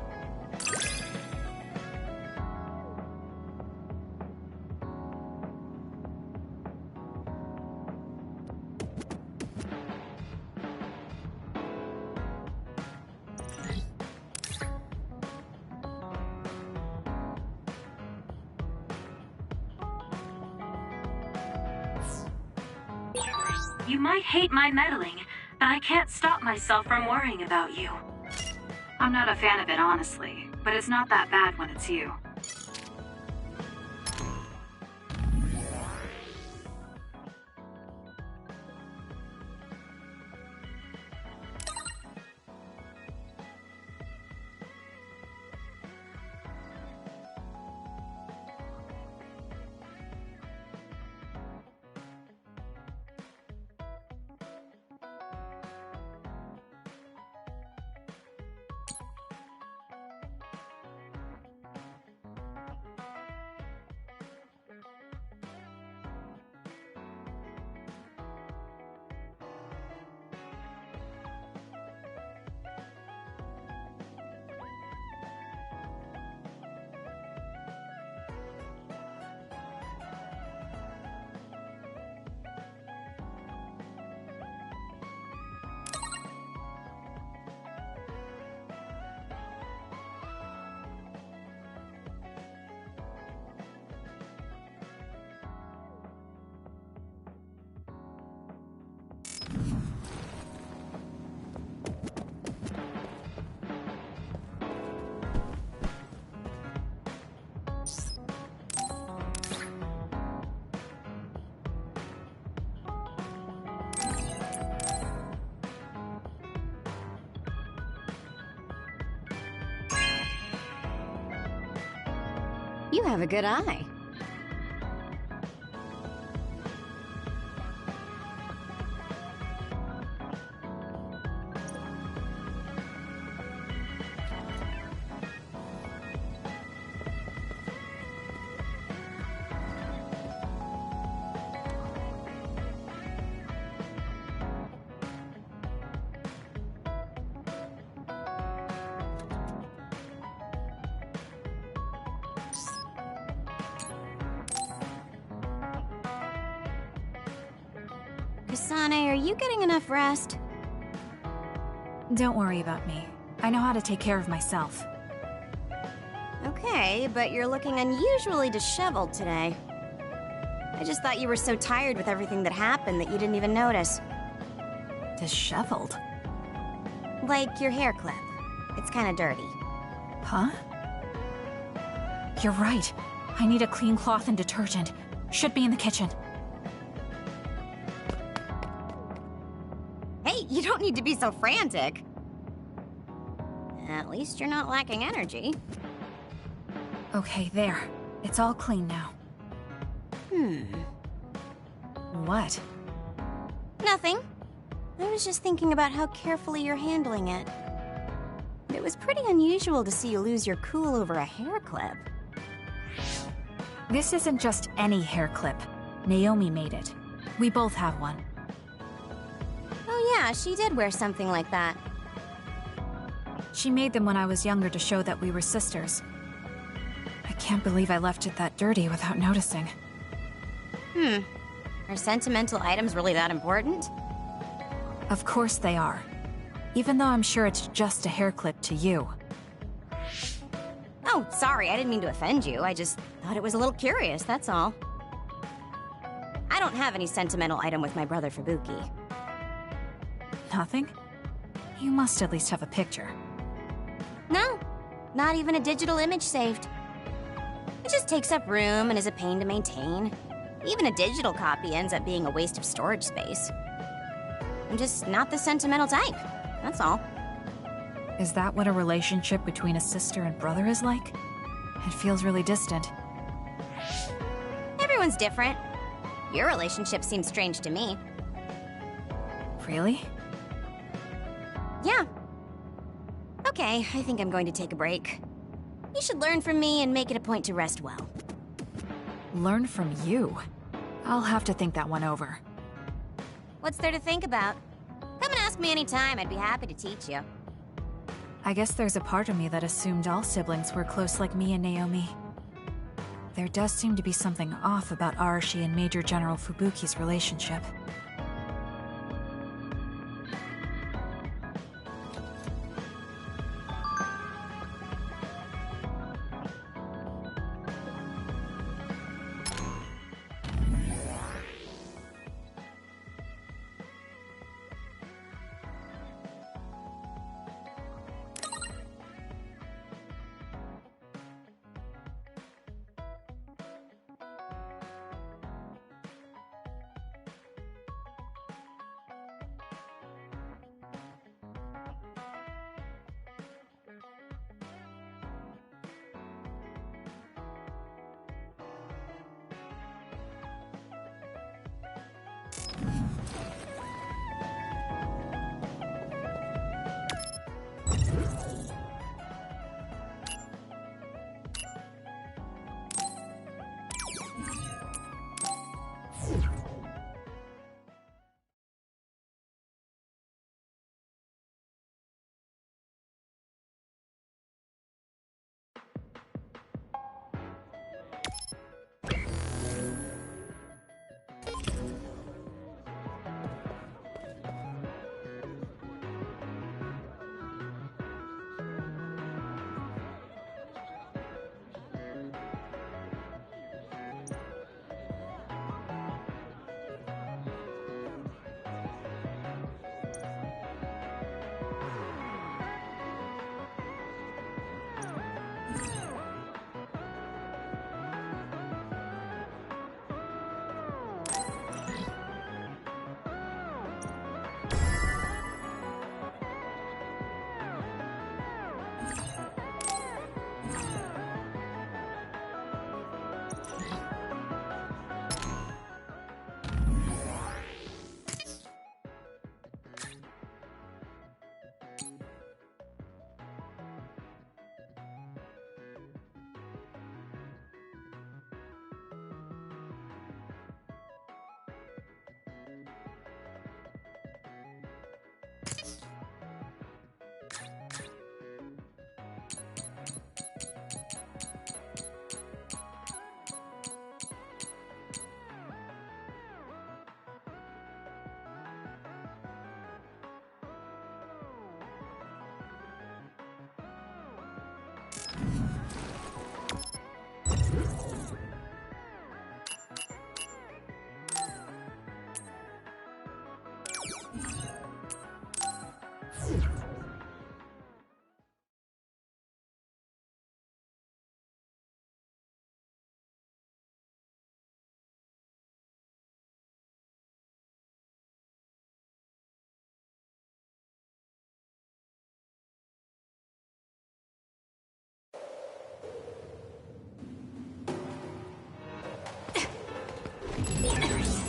You might hate my meddling, but I can't stop myself from worrying about you. I'm not a fan of it, honestly, but it's not that bad when it's you. You have a good eye. Kasane, are you getting enough rest? Don't worry about me. I know how to take care of myself. Okay, but you're looking unusually disheveled today. I just thought you were so tired with everything that happened that you didn't even notice. Disheveled? Like your hair clip. It's kinda dirty. Huh? You're right. I need a clean cloth and detergent. Should be in the kitchen. Hey, you don't need to be so frantic. At least you're not lacking energy. Okay, there. It's all clean now. What? Nothing. I was just thinking about how carefully you're handling it. It was pretty unusual to see you lose your cool over a hair clip. This isn't just any hair clip. Naomi made it. We both have one. Oh yeah, she did wear something like that. She made them when I was younger to show that we were sisters. I can't believe I left it that dirty without noticing. Are sentimental items really that important? Of course they are. Even though I'm sure it's just a hair clip to you. Oh, sorry, I didn't mean to offend you. I just thought it was a little curious, that's all. I don't have any sentimental item with my brother Fubuki. Nothing? You must at least have a picture. No, not even a digital image saved. It just takes up room and is a pain to maintain. Even a digital copy ends up being a waste of storage space. I'm just not the sentimental type, that's all. Is that what a relationship between a sister and brother is like? It feels really distant. Everyone's different. Your relationship seems strange to me. Really? Yeah. Okay, I think I'm going to take a break. You should learn from me and make it a point to rest well. Learn from you? I'll have to think that one over. What's there to think about? Come and ask me anytime, I'd be happy to teach you. I guess there's a part of me that assumed all siblings were close like me and Naomi. There does seem to be something off about Arashi and Major General Fubuki's relationship.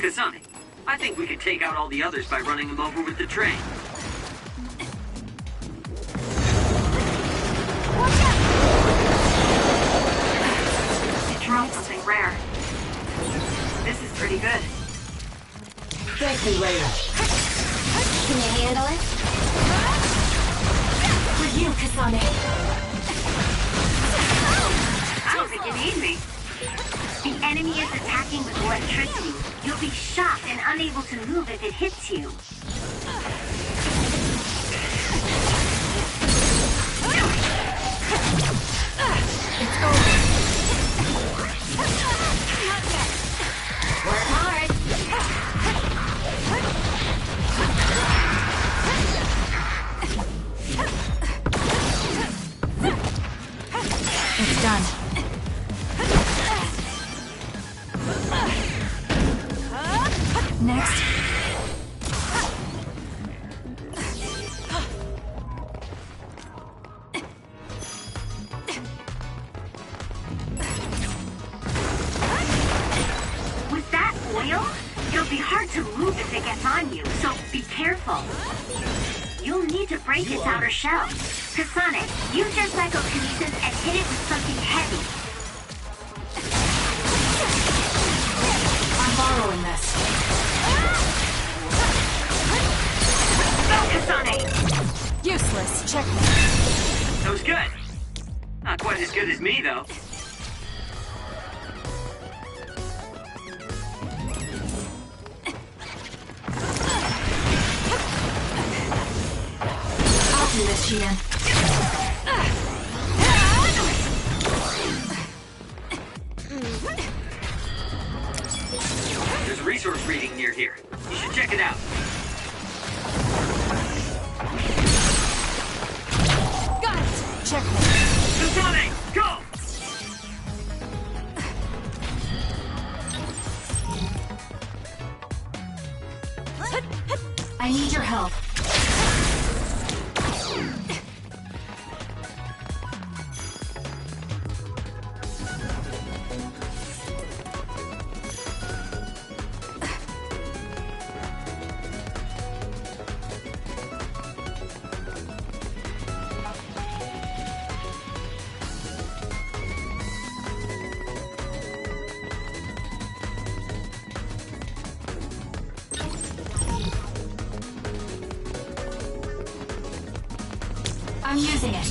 Kasane, I think we could take out all the others by running them over with the train. It dropped something rare. This is pretty good. Thank me later. Can you handle it? For you, Kasane. I don't think you need me. The enemy is attacking with electricity. You'll be shocked and unable to move if it hits you. It's over. Work hard. It's done. Next. With that oil, it'll be hard to move if it gets on you, so be careful. You'll need to break its outer shell. Kasane, use your psychokinesis and hit it with something heavy. I'm borrowing this. Go, Kasane! Useless. Checkmate. That was good. Not quite as good as me, though. I'll do this, Shion. There's a resource reading near here. You should check it out. Got it. Checkmate. Kasane, go! I need your help. I'm using it.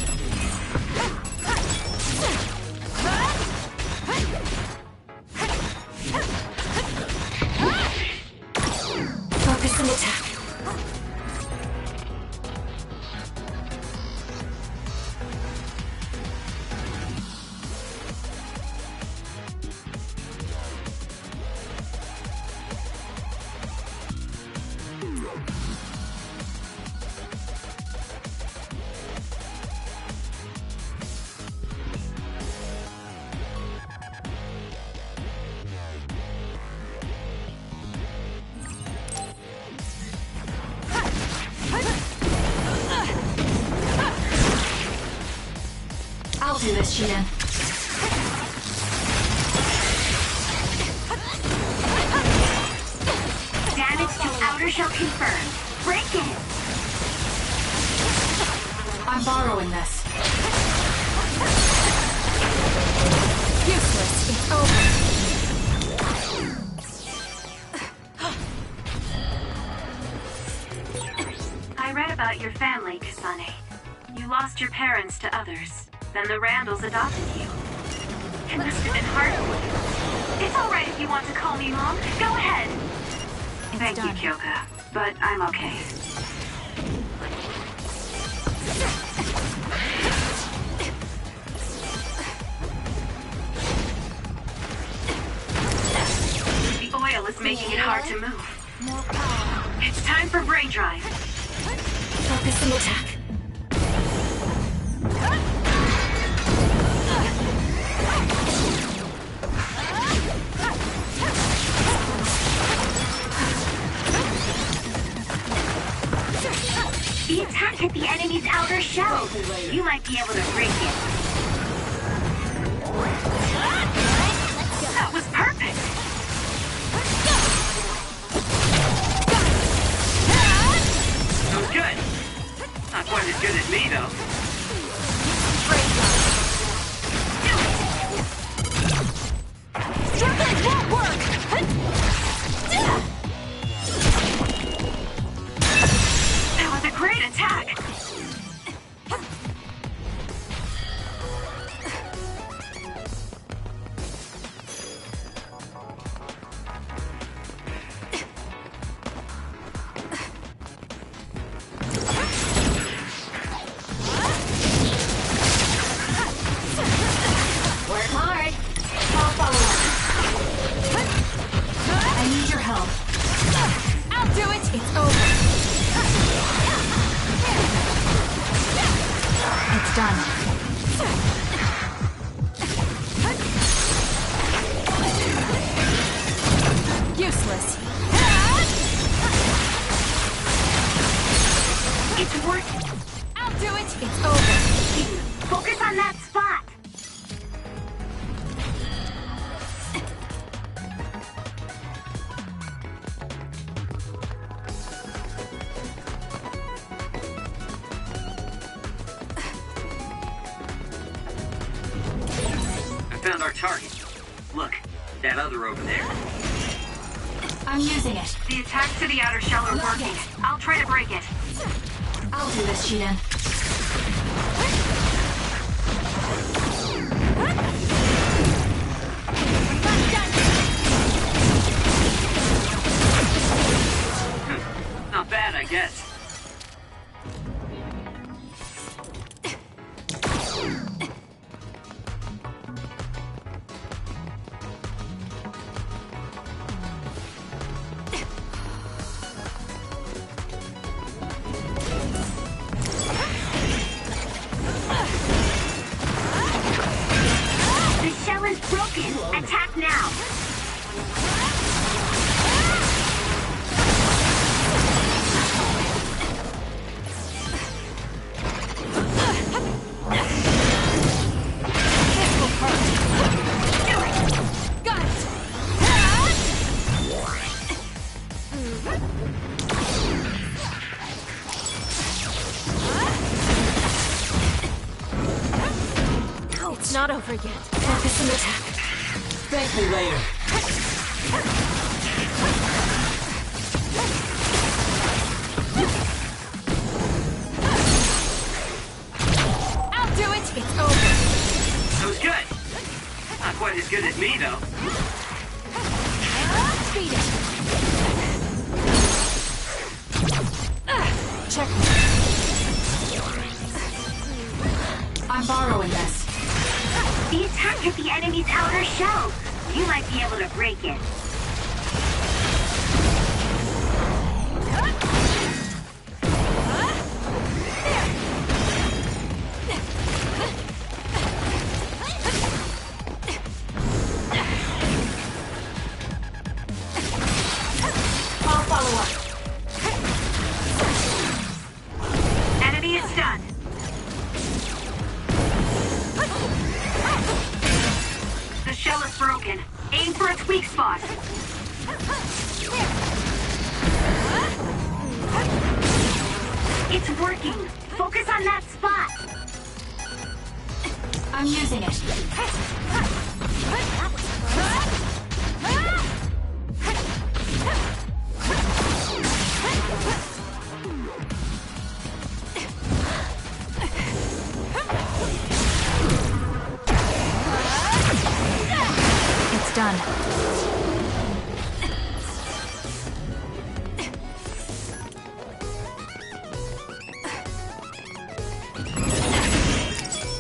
Focus and attack. I'll do this, Shion. Damage to outer shell confirmed. Break it! I'm borrowing this. Useless. It's over. I read about your family, Kasane. You lost your parents to others. Then the Randalls adopted you. It must have been hard for you. It's all right if you want to call me Mom. Go ahead. Thank you, Kyoka. But I'm okay. The oil is making it hard to move. It's time for brain drive. Focus and attack. The attack hit the enemy's outer shell. You might be able to break it. That was perfect. found our target. Look, that other over there. I'm using it. The attacks to the outer shell are working. I'll try to break it. I'll do this, Shiden. Not bad, I guess. The shell is broken. Attack now. It's not over yet. Focus and attack. Thank me later. I'll do it! It's over! That was good. Not quite as good as me, though. Beat it! Check me. I'm borrowing this. The attack hit the enemy's outer shell. You might be able to break it. I'll follow up. Enemy is stunned. The shell is broken. Aim for its weak spot. It's working. Focus on that spot. I'm using it. It's done.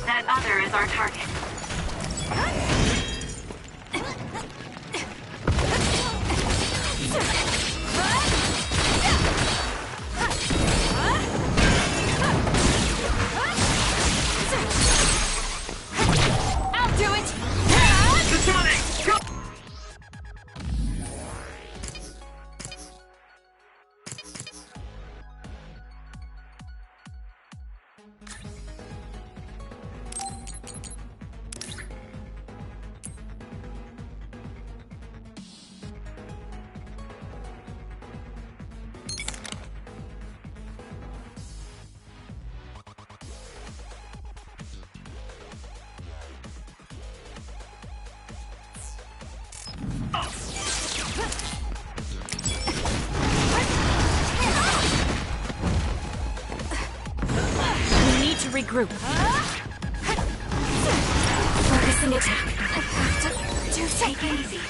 That other is our target. I'll do it! Kasane, go! We need to regroup. Focusing attack. I have to take it easy.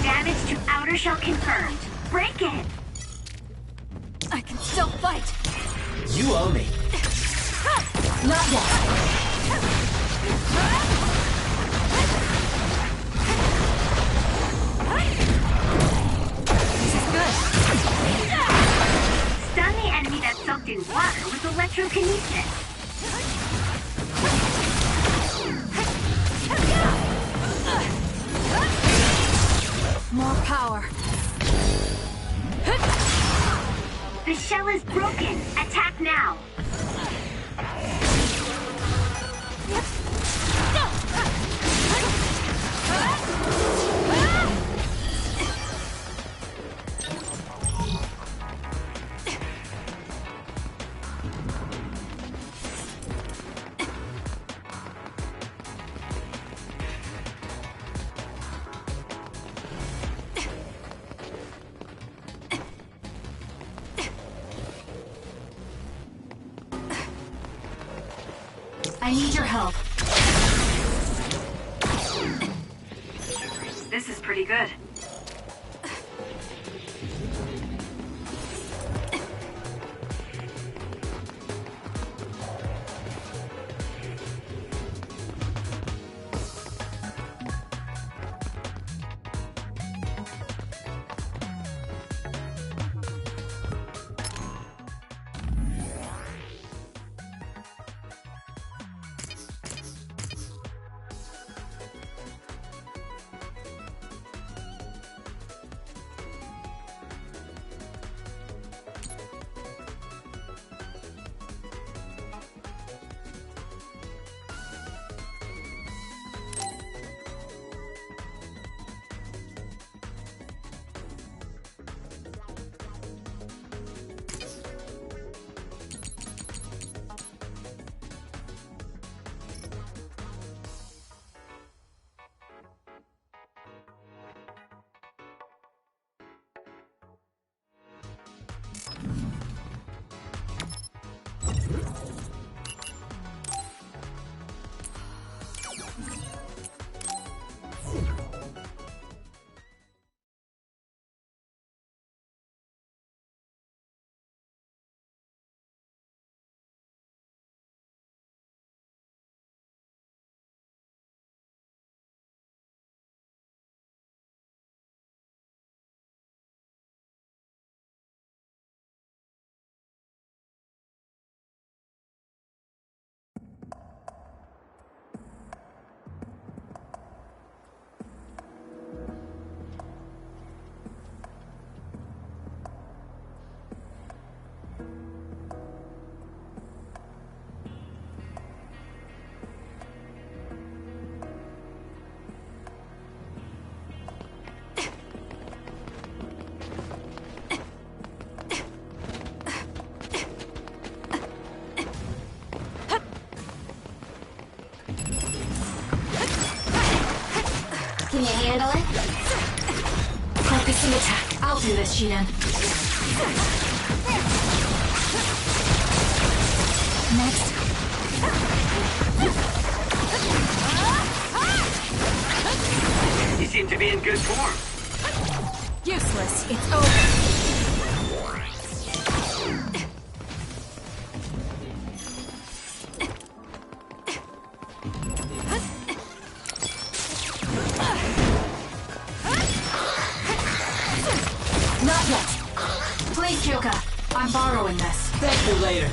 Damage to outer shell confirmed. Break it. I can still fight. You owe me. Not yet. This is good. Stun the enemy that's soaked in water with electrokinesis. More power. The shell is broken. Attack now. I need your help. This is pretty good. Can you handle it? Focus and attack. I'll do this, Shinan. Next. You seem to be in good form. Useless. It's over. Not yet. Please, Kyoka. I'm borrowing this. Thank you later.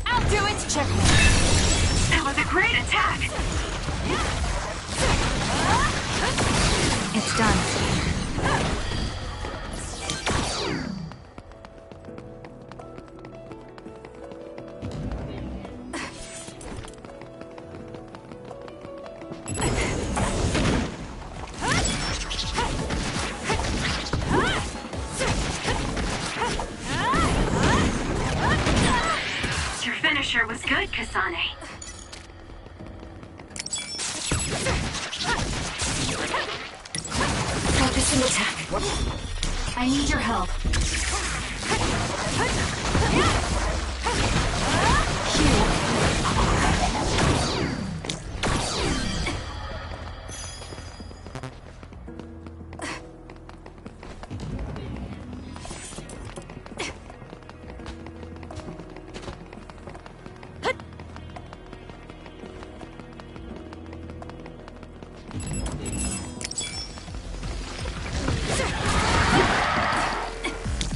I'll do it. Check me. That was a great attack. It's done. Your finisher was good, Kasane. Focus and attack. I need your help.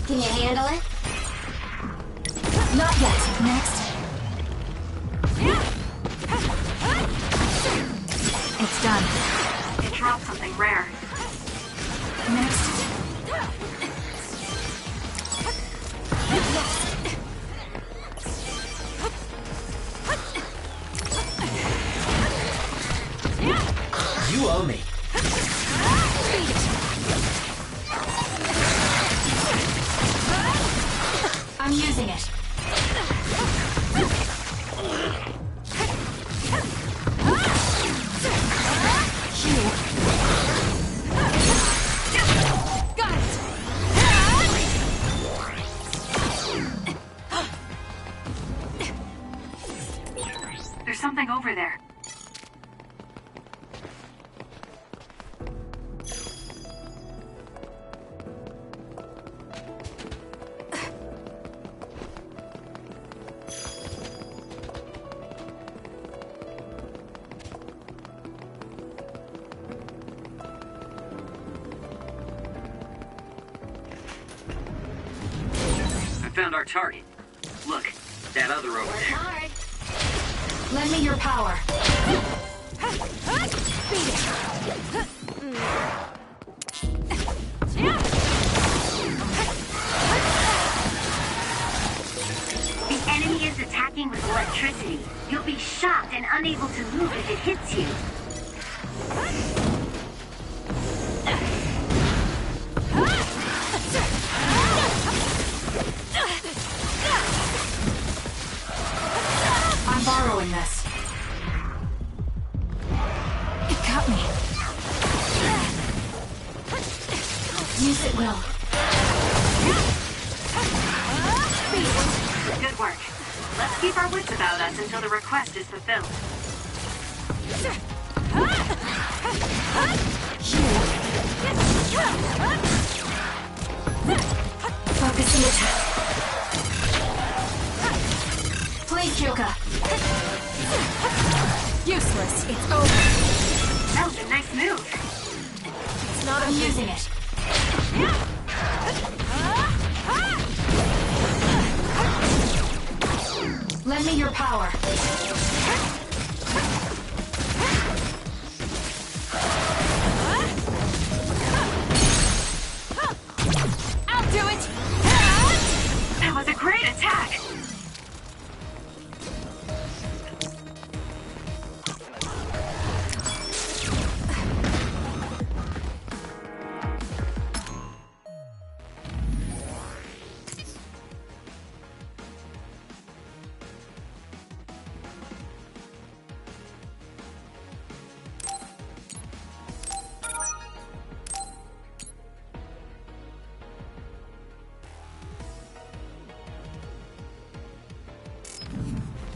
Can you handle it? Not yet. Next. It's done. It dropped something rare. Next. You owe me. I'm using it. Got it. something over there. Found our target. Look, that other over there. Hard. Lend me your power. The enemy is attacking with electricity. You'll be shocked and unable to move if it hits you. I'm borrowing this. It got me. Use it well. Good work. Let's keep our wits about us until the request is fulfilled. Focus the attack. Please, Kyoka. Useless. It's over. That was a nice move. It's not. I'm using it. Lend me your power. I'll do it. That was a great attack.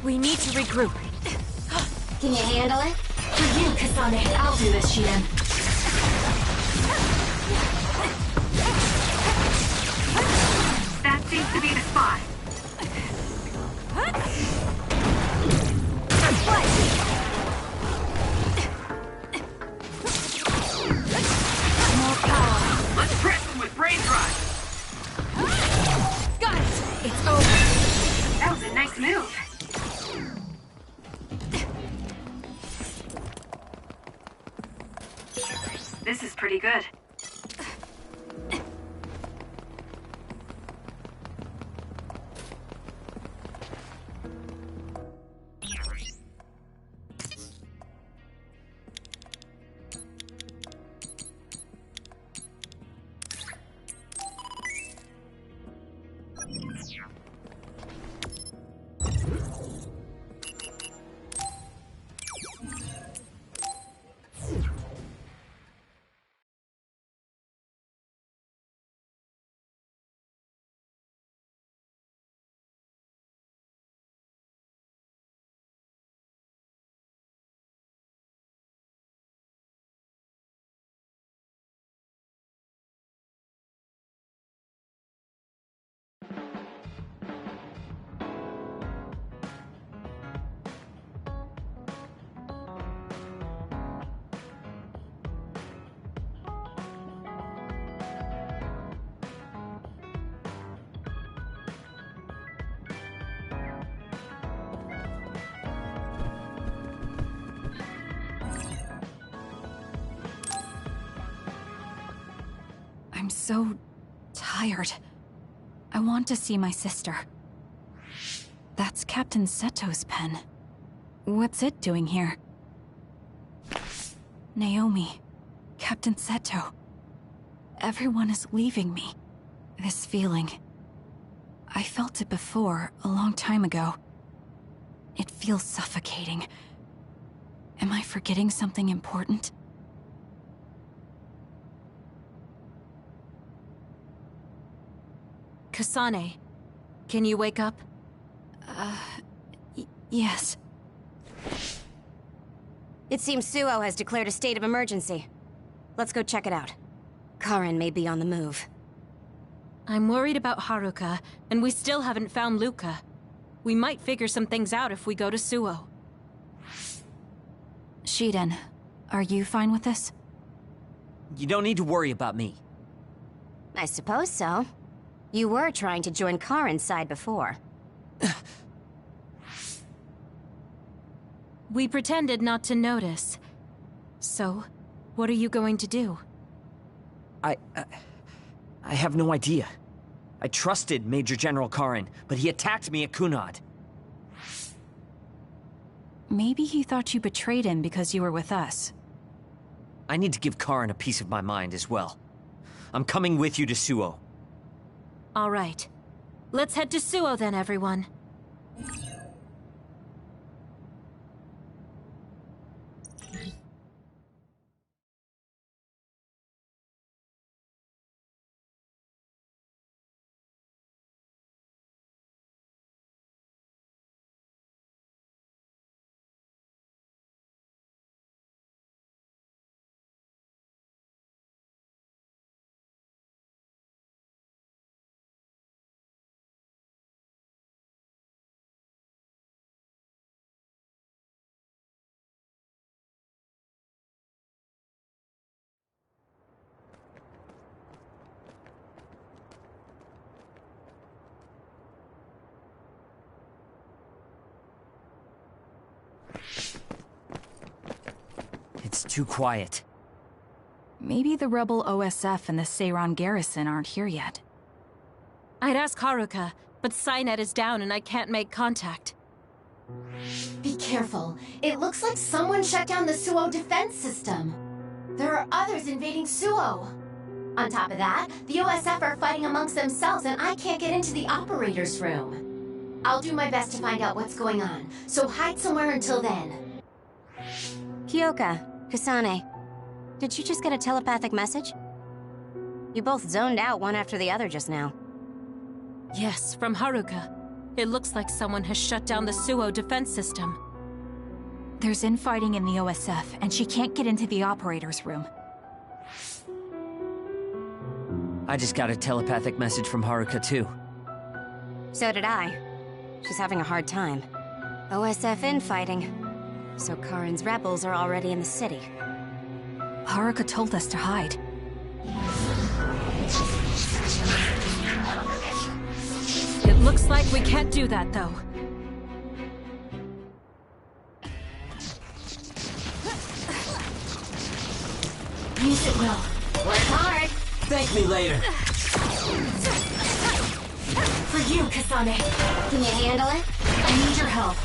We need to regroup. Can you handle it? For you, Kasane. I'll do this, Shien. That seems to be the spot. More power. Let's press them with brain drive. Got it. It's over. That was a nice move. This is pretty good. I'm so tired. I want to see my sister. That's Captain Seto's pen. What's it doing here? Naomi, Captain Seto. Everyone is leaving me. This feeling. I felt it before, a long time ago. It feels suffocating. Am I forgetting something important? Kasane, can you wake up? Yes. It seems Suo has declared a state of emergency. Let's go check it out. Karen may be on the move. I'm worried about Haruka, and we still haven't found Luca. We might figure some things out if we go to Suo. Shiden, are you fine with this? You don't need to worry about me. I suppose so. You were trying to join Karen's side before. We pretended not to notice. So, what are you going to do? I have no idea. I trusted Major General Karen, but he attacked me at Kunad. Maybe he thought you betrayed him because you were with us. I need to give Karen a piece of my mind as well. I'm coming with you to Suo. All right. Let's head to Suo then, everyone. It's too quiet. Maybe the rebel OSF and the Seiran garrison aren't here yet. I'd ask Haruka, but Psynet is down and I can't make contact. Be careful. It looks like someone shut down the Suo defense system. There are others invading Suo. On top of that, the OSF are fighting amongst themselves and I can't get into the operator's room. I'll do my best to find out what's going on, so hide somewhere until then. Kyoka, Kasane, did you just get a telepathic message? You both zoned out one after the other just now. Yes, from Haruka. It looks like someone has shut down the Suo defense system. There's infighting in the OSF, and she can't get into the operator's room. I just got a telepathic message from Haruka too. So did I. She's having a hard time. OSF infighting. So Karen's rebels are already in the city. Haruka told us to hide. It looks like we can't do that, though. Use it well. Work hard. Thank me later. For you, Kasane. Can you handle it? I need your help.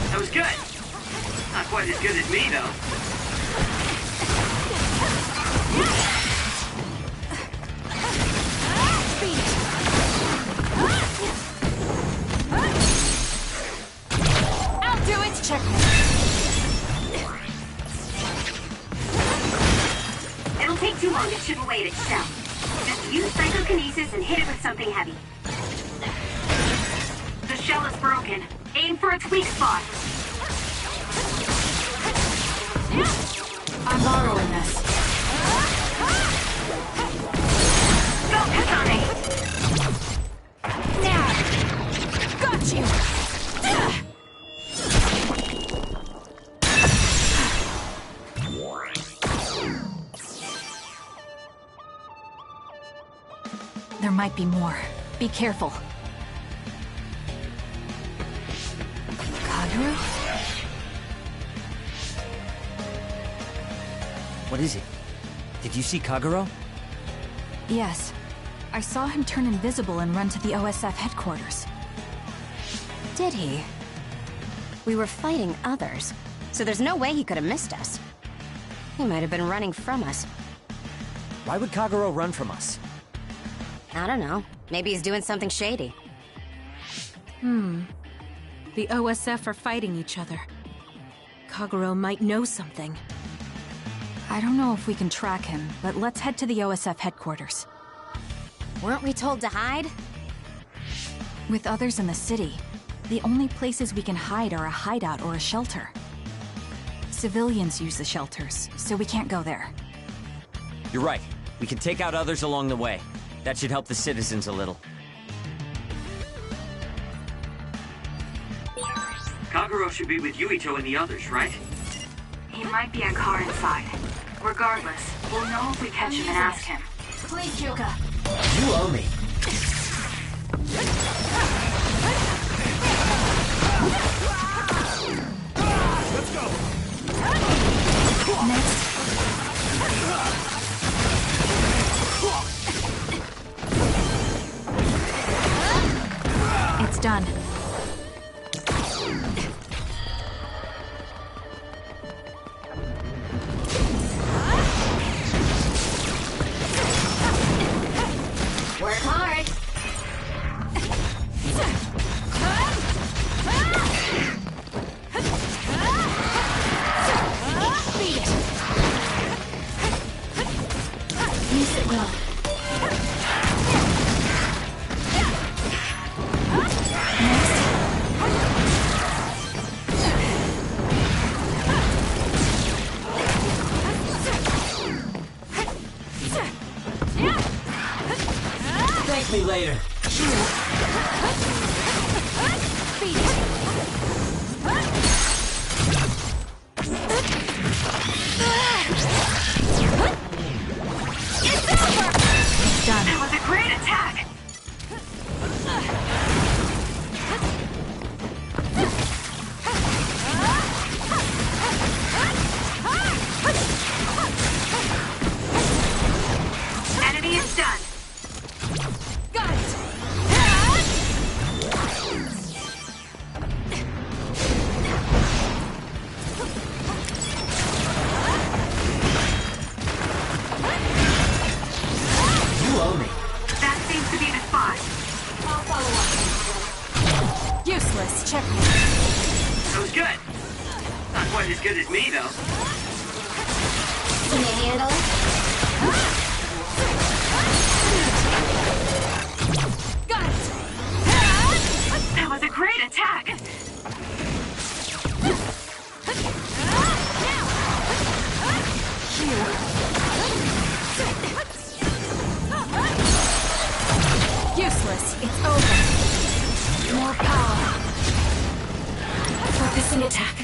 That was good. Not quite as good as me, though. I'll do it. Checkmate. It'll take too long to chip away at its shell. Just use psychokinesis and hit it with something heavy. The shell is broken. Aim for its weak spot. I'm borrowing this. Go, Kasane! Now! Got you! There might be more. Be careful. Kagero? What is it? Did you see Kagero? Yes. I saw him turn invisible and run to the OSF headquarters. Did he? We were fighting others, so there's no way he could have missed us. He might have been running from us. Why would Kagero run from us? I don't know. Maybe he's doing something shady. The OSF are fighting each other. Kagero might know something. I don't know if we can track him, but let's head to the OSF headquarters. Weren't we told to hide? With others in the city, the only places we can hide are a hideout or a shelter. Civilians use the shelters, so we can't go there. You're right. We can take out others along the way. That should help the citizens a little. Kagero should be with Yuito and the others, right? He might be on Karen's side. Regardless, we'll know if we catch him and ask him. Please, Kyoka. You owe me. Let's go. Next. It's done. Work hard. Beat it. Use it well. Thank me later. That was a great attack! Enemy is done. Got it. You owe me. That seems to be the spot. I'll follow up. Useless. Checkmate. That was good. Not quite as good as me, though. Can you handle it? Got it. That was a great attack. Useless. It's over. More power. Focusing attack.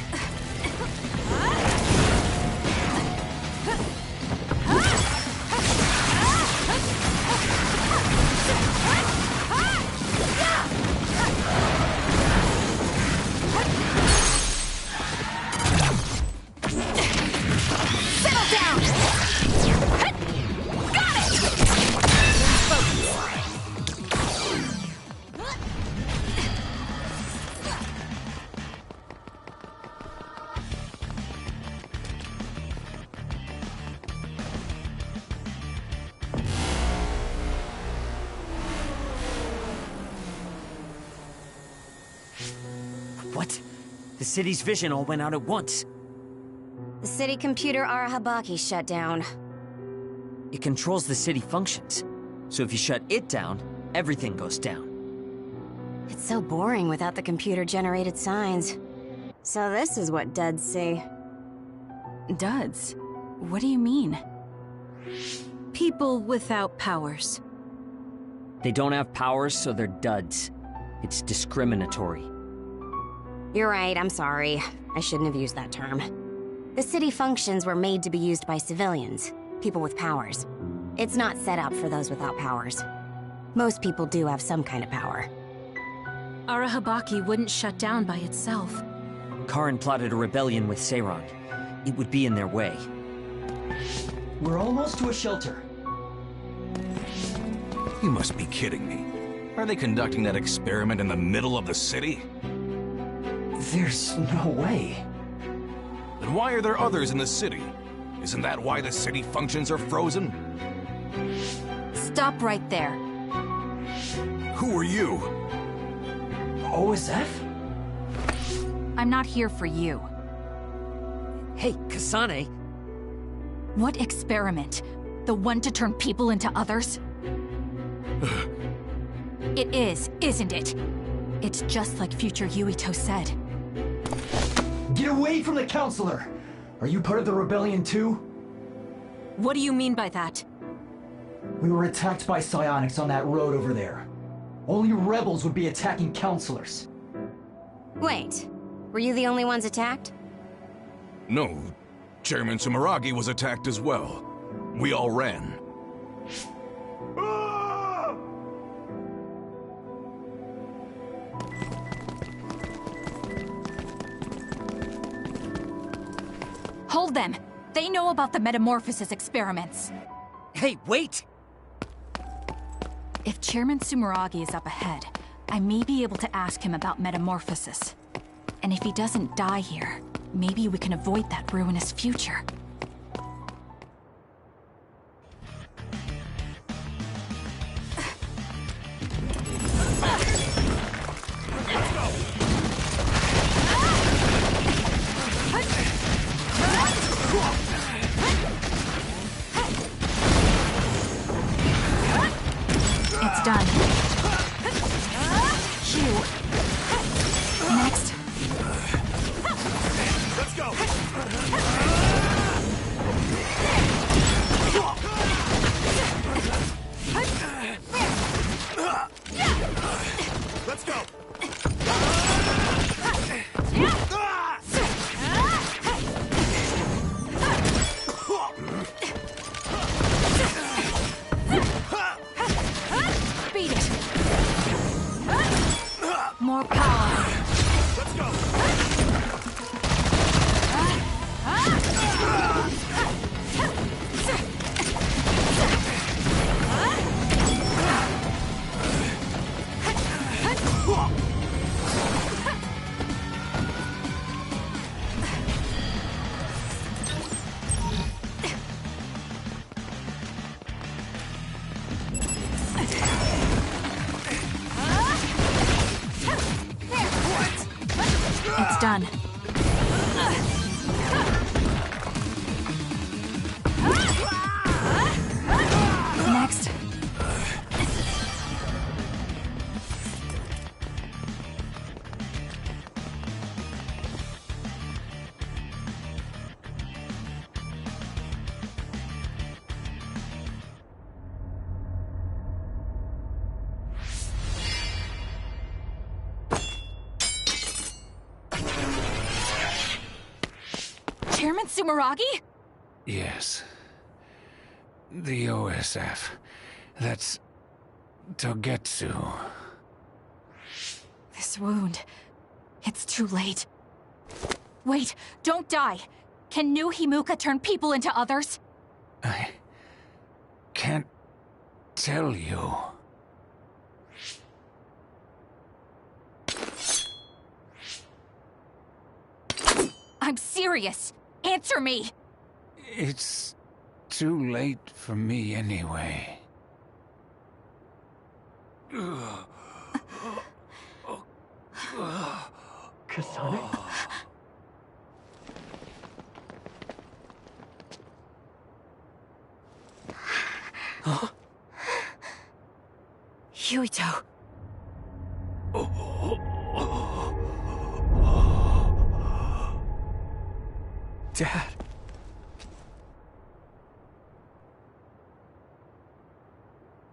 Settle down! Got it! What? The city's vision all went out at once. The city computer Arahabaki shut down. It controls the city functions. So if you shut it down, everything goes down. It's so boring without the computer-generated signs. So this is what duds see. Duds? What do you mean? People without powers. They don't have powers, so they're duds. It's discriminatory. You're right, I'm sorry. I shouldn't have used that term. The city functions were made to be used by civilians, people with powers. It's not set up for those without powers. Most people do have some kind of power. Arahabaki wouldn't shut down by itself. Karen plotted a rebellion with Seiran. It would be in their way. We're almost to a shelter. You must be kidding me. Are they conducting that experiment in the middle of the city? There's no way. Then why are there others in the city? Isn't that why the city functions are frozen? Stop right there. Who are you? OSF? I'm not here for you. Hey, Kasane. What experiment? The one to turn people into others? It is, isn't it? It's just like future Yuito said. Get away from the Counselor! Are you part of the rebellion too? What do you mean by that? We were attacked by psionics on that road over there. Only rebels would be attacking Counselors. Wait, were you the only ones attacked? No, Chairman Sumeragi was attacked as well. We all ran. Hold them! They know about the metamorphosis experiments. Hey, wait! If Chairman Sumeragi is up ahead, I may be able to ask him about metamorphosis. And if he doesn't die here, maybe we can avoid that ruinous future. It's done. Q. Next. Let's go! Let's go! Beat it. More power. Let's go! It's done. Next. Chairman Sumeragi? Yes. The OSF. That's Togetsu. This wound. It's too late. Wait, don't die. Can new Himuka turn people into others? I can't tell you. I'm serious. Answer me. It's too late for me anyway. Kasane? Huh? Yuito. Dad.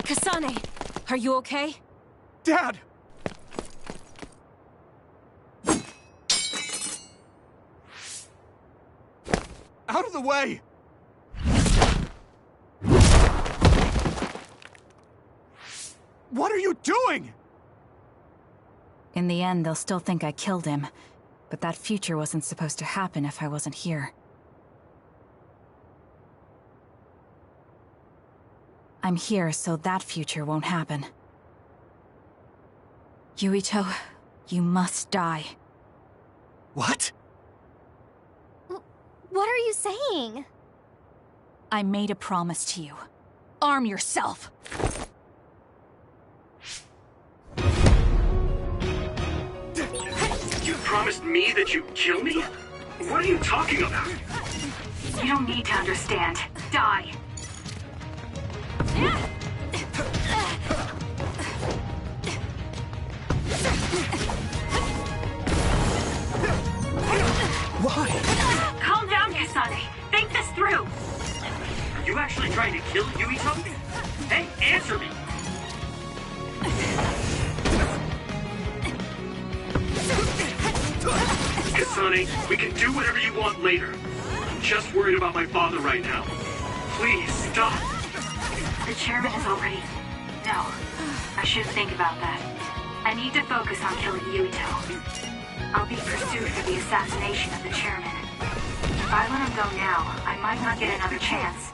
Kasane, are you okay? Dad! Out of the way! What are you doing? In the end, they'll still think I killed him. But that future wasn't supposed to happen if I wasn't here. I'm here so that future won't happen. Yuito, you must die. What? What are you saying? I made a promise to you. Arm yourself! You promised me that you'd kill me? What are you talking about? You don't need to understand. Die. Why? Calm down, Kasane. Think this through. Are you actually trying to kill Yuito? Hey, answer me! Kasane, we can do whatever you want later. I'm just worried about my father right now. Please, stop. The chairman is already... No. I should think about that. I need to focus on killing Yuito. I'll be pursued for the assassination of the chairman. If I let him go now, I might not get another chance.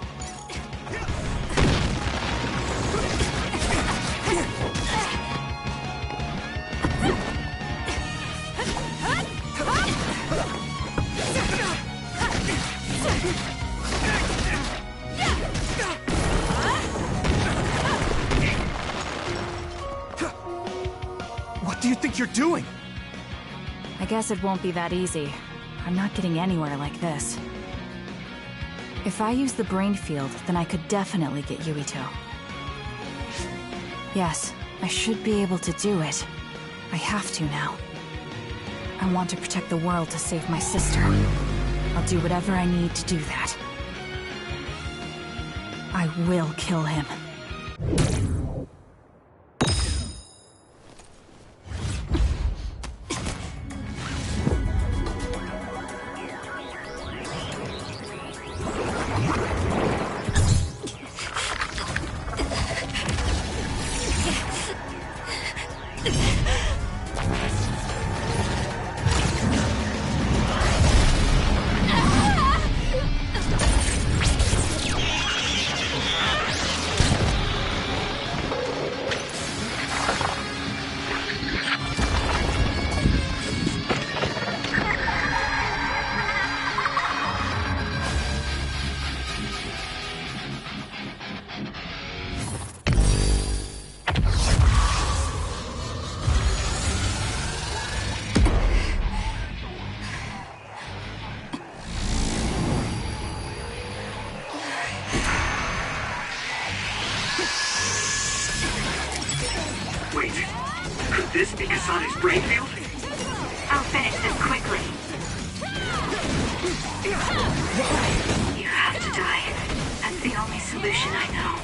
What do you think you're doing? I guess it won't be that easy. I'm not getting anywhere like this. If I use the brain field, then I could definitely get Yuito. Yes, I should be able to do it. I have to now. I want to protect the world to save my sister. I'll do whatever I need to do that. I will kill him. Wait, could this be Kasane's brain field? I'll finish this quickly. You have to die. That's the only solution I know.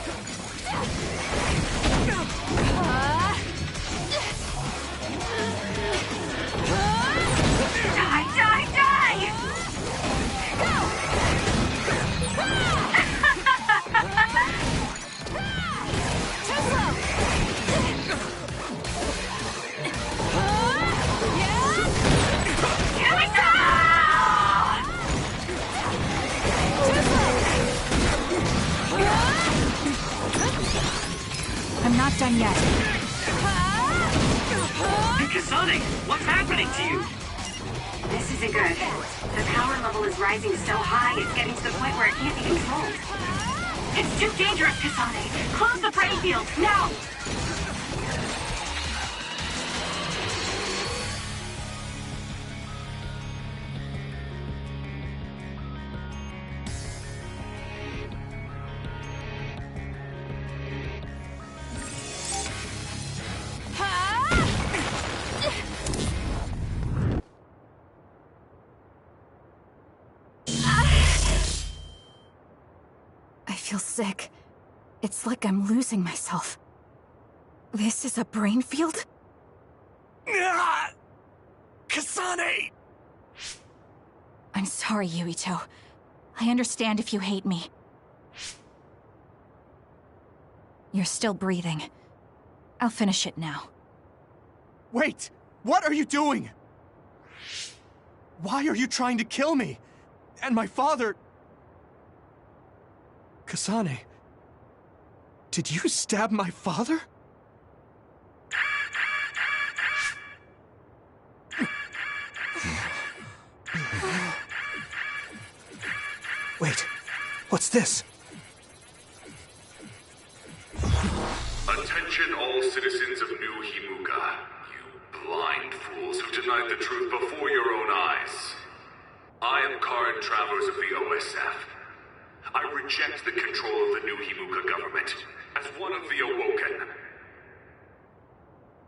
Die, die, die! I'm not done yet. Hey, Kasane, what's happening to you? This isn't good. The power level is rising so high, it's getting to the point where it can't be controlled. It's too dangerous, Kasane. Close the brain field, now! I feel sick. It's like I'm losing myself. This is a brain field? Kasane! I'm sorry, Yuito. I understand if you hate me. You're still breathing. I'll finish it now. Wait! What are you doing? Why are you trying to kill me? And my father... Kasane, did you stab my father? Wait, what's this? Attention all citizens of New Himuka. You blind fools who denied the truth before your own eyes. I am Karin Traveler members of the OSF. I reject the control of the new Himuka government as one of the Awoken.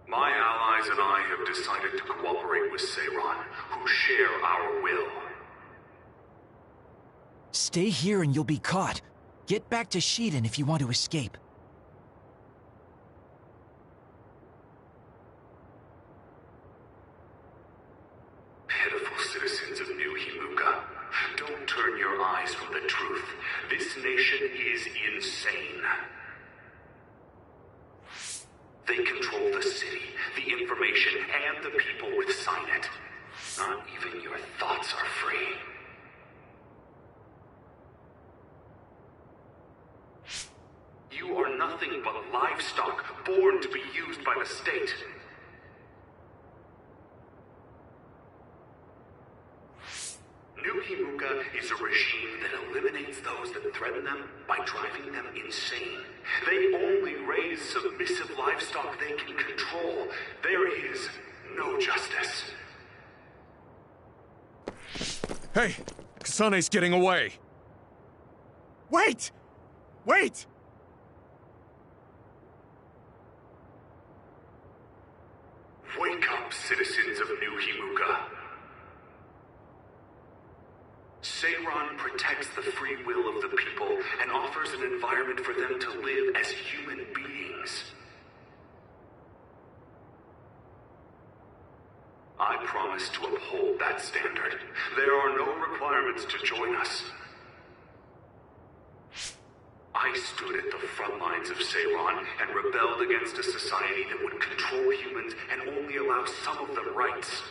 My allies and I have decided to cooperate with Seiran, who share our will. Stay here and you'll be caught. Get back to Shiden if you want to escape. Pitiful citizens of New Himuka, don't turn your eyes from the truth. This nation is insane. They control the city, the information, and the people with Signet. Not even your thoughts are free. You are nothing but livestock, born to be used by the state. New Himuka is a regime that eliminates those that threaten them by driving them insane. They only raise submissive livestock they can control. There is no justice. Hey! Kasane's getting away! Wait! Wait! Wake up, citizens of New Himuka. Seiran protects the free will of the people and offers an environment for them to live as human beings. I promise to uphold that standard. There are no requirements to join us. I stood at the front lines of Seiran and rebelled against a society that would control humans and only allow some of them rights.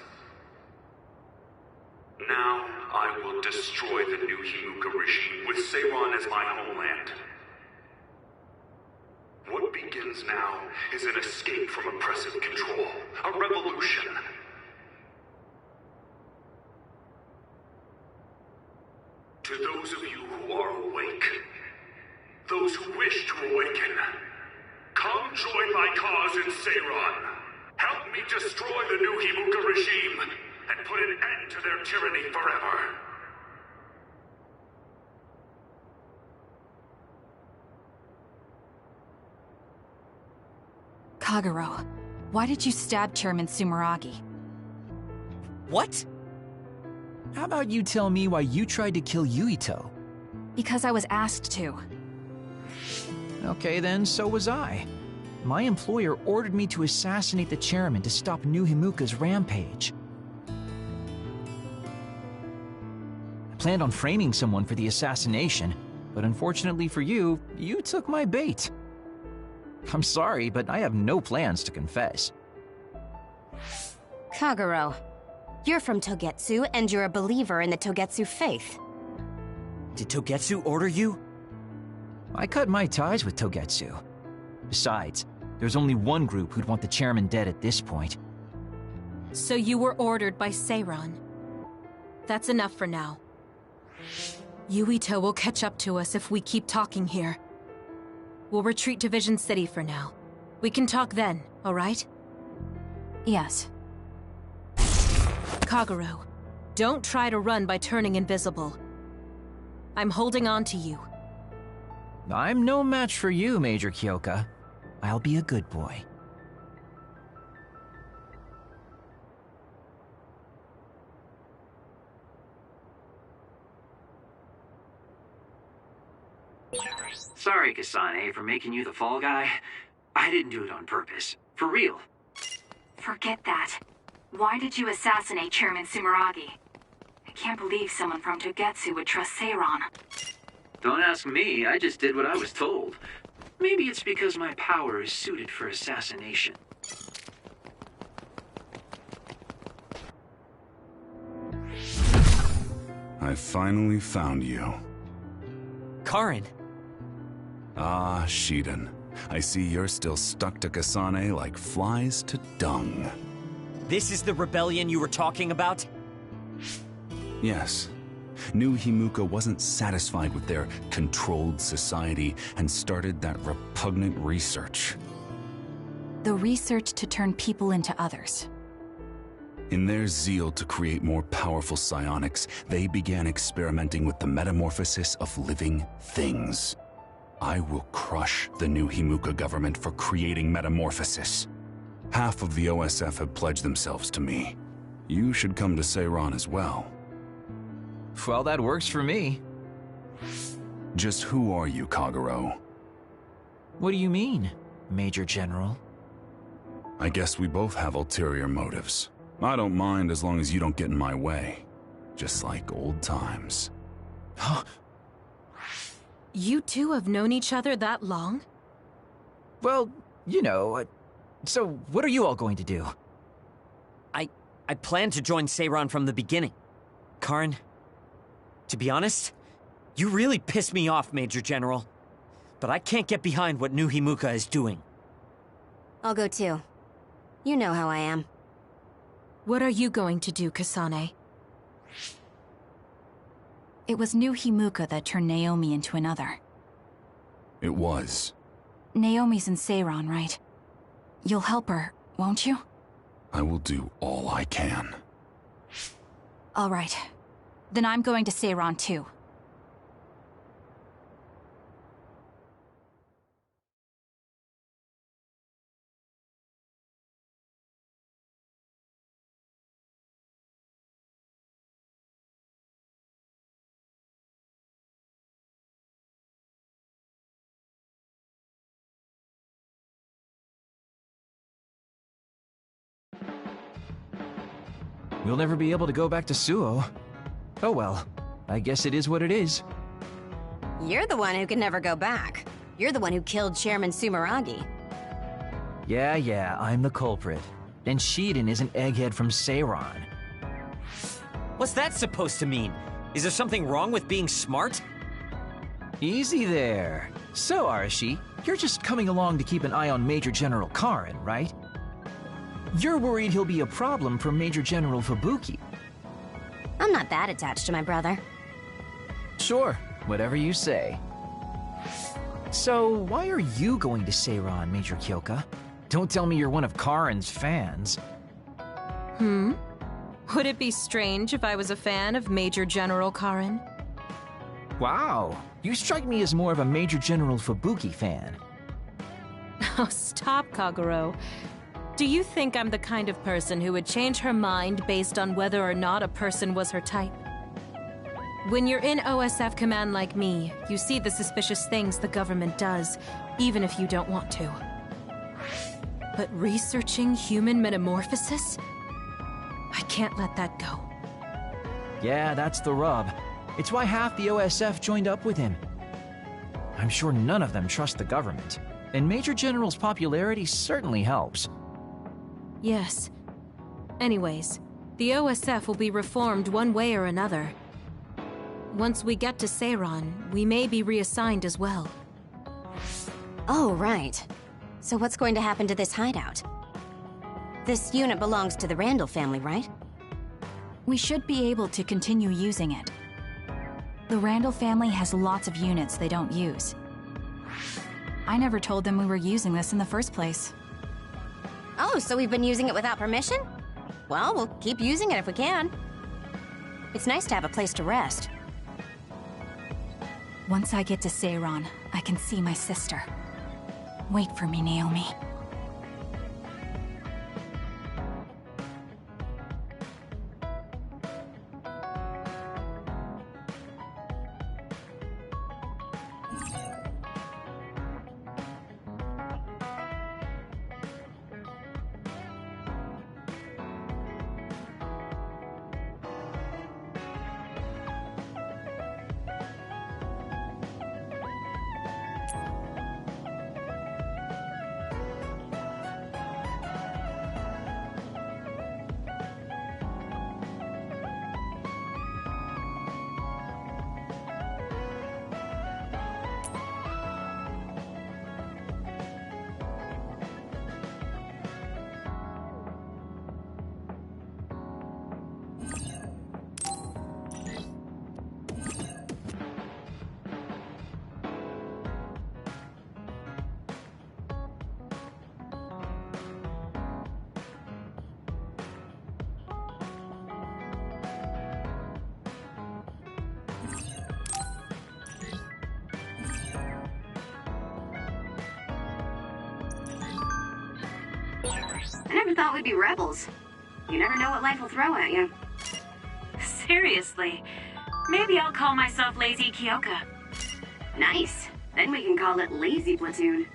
Now, I will destroy the new Himuka regime with Seiran as my homeland. What begins now is an escape from oppressive control, a revolution. To those of you who are awake, those who wish to awaken, come join my cause in Seiran. Help me destroy the new Himuka regime and put an end to their tyranny forever. Kagero, why did you stab Chairman Sumeragi? What? How about you tell me why you tried to kill Yuito? Because I was asked to. Okay then, so was I. My employer ordered me to assassinate the chairman to stop New Himuka's rampage. I planned on framing someone for the assassination, but unfortunately for you, you took my bait. I'm sorry, but I have no plans to confess. Kagero, you're from Togetsu, and you're a believer in the Togetsu faith. Did Togetsu order you? I cut my ties with Togetsu. Besides, there's only one group who'd want the chairman dead at this point. So you were ordered by Seiran. That's enough for now. Yuito will catch up to us if we keep talking here. We'll retreat to Vision City for now. We can talk then, alright? Yes. Kagero, don't try to run by turning invisible. I'm holding on to you. I'm no match for you, Major Kyoka. I'll be a good boy. Sorry, Kasane, for making you the fall guy. I didn't do it on purpose. For real. Forget that. Why did you assassinate Chairman Sumeragi? I can't believe someone from Togetsu would trust Seiran. Don't ask me, I just did what I was told. Maybe it's because my power is suited for assassination. I finally found you. Karen. Ah, Shiden. I see you're still stuck to Kasane like flies to dung. This is the rebellion you were talking about? Yes. New Himuka wasn't satisfied with their controlled society and started that repugnant research. The research to turn people into others. In their zeal to create more powerful psionics, they began experimenting with the metamorphosis of living things. I will crush the new Himuka government for creating metamorphosis. Half of the OSF have pledged themselves to me. You should come to Seiran as well. Well, that works for me. Just who are you, Kagero? What do you mean, Major General? I guess we both have ulterior motives. I don't mind as long as you don't get in my way. Just like old times. You two have known each other that long? Well, you know, so what are you all going to do? I planned to join Seiran from the beginning. Karin, to be honest, you really pissed me off, Major General. But I can't get behind what New Himuka is doing. I'll go too. You know how I am. What are you going to do, Kasane? It was New Himuka that turned Naomi into another. It was. Naomi's in Seiran, right? You'll help her, won't you? I will do all I can. All right. Then I'm going to Seiran too. We'll never be able to go back to Suo. Oh well, I guess it is what it is. You're the one who can never go back. You're the one who killed Chairman Sumeragi. Yeah, I'm the culprit. And Shiden is an egghead from Seiran. What's that supposed to mean? Is there something wrong with being smart? Easy there. So, Arashi, you're just coming along to keep an eye on Major General Karin, right? You're worried he'll be a problem for Major General Fubuki. I'm not that attached to my brother. Sure, whatever you say. So, why are you going to Seiran, Major Kyoka? Don't tell me you're one of Karin's fans. Would it be strange if I was a fan of Major General Karin? Wow, you strike me as more of a Major General Fubuki fan. Oh, stop, Kagero. Do you think I'm the kind of person who would change her mind based on whether or not a person was her type? When you're in OSF command like me, you see the suspicious things the government does, even if you don't want to. But researching human metamorphosis? I can't let that go. Yeah, that's the rub. It's why half the OSF joined up with him. I'm sure none of them trust the government, and Major General's popularity certainly helps. Yes. Anyways, the OSF will be reformed one way or another. Once we get to Seiran, we may be reassigned as well. Oh, right. So what's going to happen to this hideout? This unit belongs to the Randall family, right? We should be able to continue using it. The Randall family has lots of units they don't use. I never told them we were using this in the first place. Oh, so we've been using it without permission? Well, we'll keep using it if we can. It's nice to have a place to rest. Once I get to Seiran, I can see my sister. Wait for me, Naomi. I never thought we'd be rebels. You never know what life will throw at you. Seriously, maybe I'll call myself Lazy Kyoka. Nice. Then we can call it Lazy Platoon.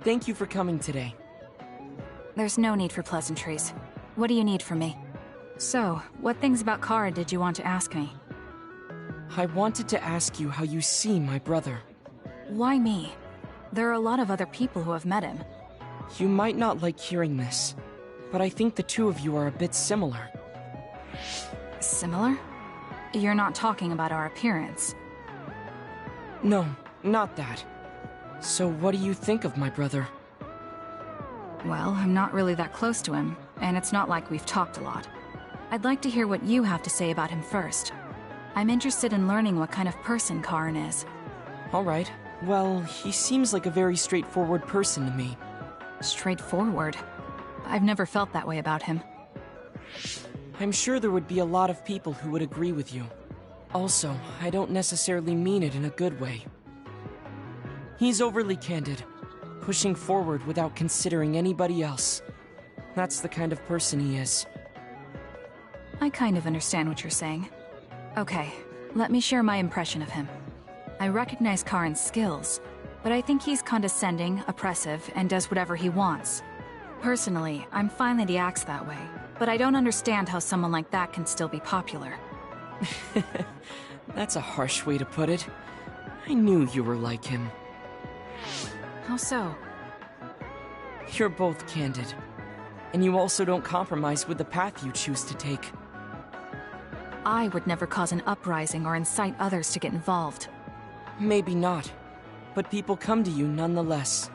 Thank you for coming today. There's no need for pleasantries. What do you need from me? So, what things about Kara did you want to ask me? I wanted to ask you how you see my brother. Why me? There are a lot of other people who have met him. You might not like hearing this, but I think the two of you are a bit similar. Similar? You're not talking about our appearance. No, not that. So what do you think of my brother? Well, I'm not really that close to him, and it's not like we've talked a lot. I'd like to hear what you have to say about him first. I'm interested in learning what kind of person Karin is. Alright. Well, he seems like a very straightforward person to me. Straightforward? I've never felt that way about him. I'm sure there would be a lot of people who would agree with you. Also, I don't necessarily mean it in a good way. He's overly candid, pushing forward without considering anybody else. That's the kind of person he is. I kind of understand what you're saying. Okay, let me share my impression of him. I recognize Karin's skills, but I think he's condescending, oppressive, and does whatever he wants. Personally, I'm fine that he acts that way, but I don't understand how someone like that can still be popular. That's a harsh way to put it. I knew you were like him. How so? You're both candid. And you also don't compromise with the path you choose to take. I would never cause an uprising or incite others to get involved. Maybe not, but people come to you nonetheless.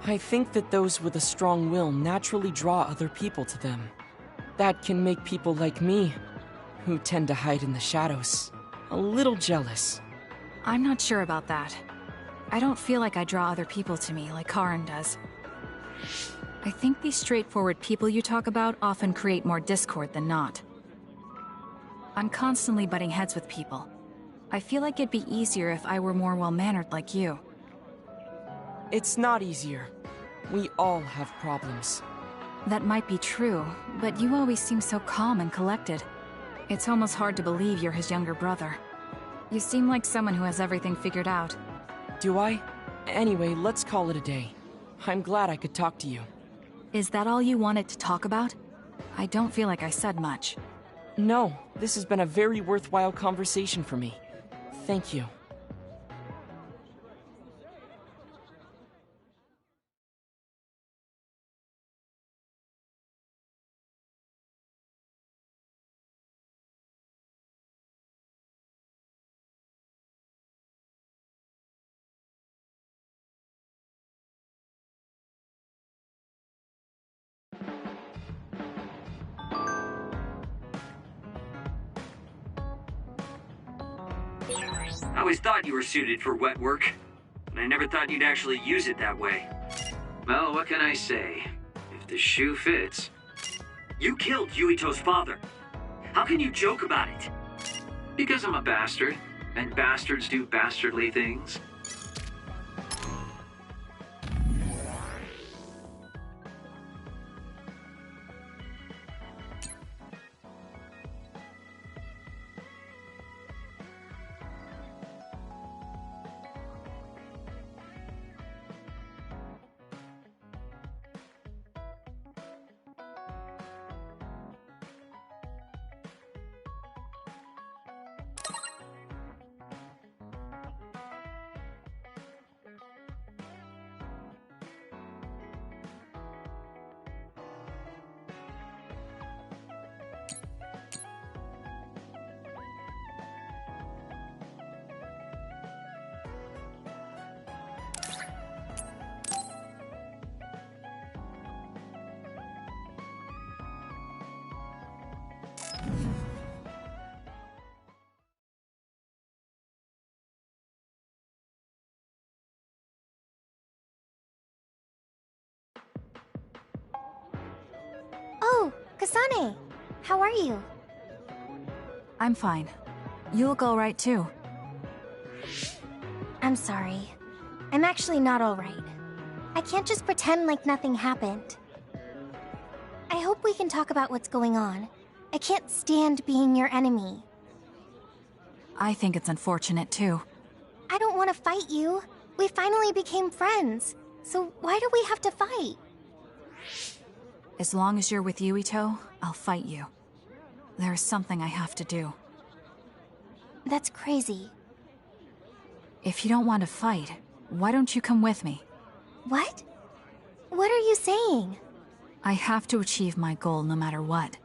I think that those with a strong will naturally draw other people to them. That can make people like me, who tend to hide in the shadows, a little jealous. I'm not sure about that. I don't feel like I draw other people to me like Karin does. I think these straightforward people you talk about often create more discord than not. I'm constantly butting heads with people. I feel like it'd be easier if I were more well-mannered like you. It's not easier. We all have problems. That might be true, but you always seem so calm and collected. It's almost hard to believe you're his younger brother. You seem like someone who has everything figured out. Do I? Anyway, let's call it a day. I'm glad I could talk to you. Is that all you wanted to talk about? I don't feel like I said much. No, this has been a very worthwhile conversation for me. Thank you. I always thought you were suited for wet work, but I never thought you'd actually use it that way. Well, what can I say? If the shoe fits. You killed Yuito's father. How can you joke about it? Because I'm a bastard, and bastards do bastardly things. Kasane, how are you? I'm fine. You look alright too. I'm sorry. I'm actually not alright. I can't just pretend like nothing happened. I hope we can talk about what's going on. I can't stand being your enemy. I think it's unfortunate too. I don't want to fight you. We finally became friends. So why do we have to fight? As long as you're with Yuito, I'll fight you. There's something I have to do. That's crazy. If you don't want to fight, why don't you come with me? What? What are you saying? I have to achieve my goal no matter what.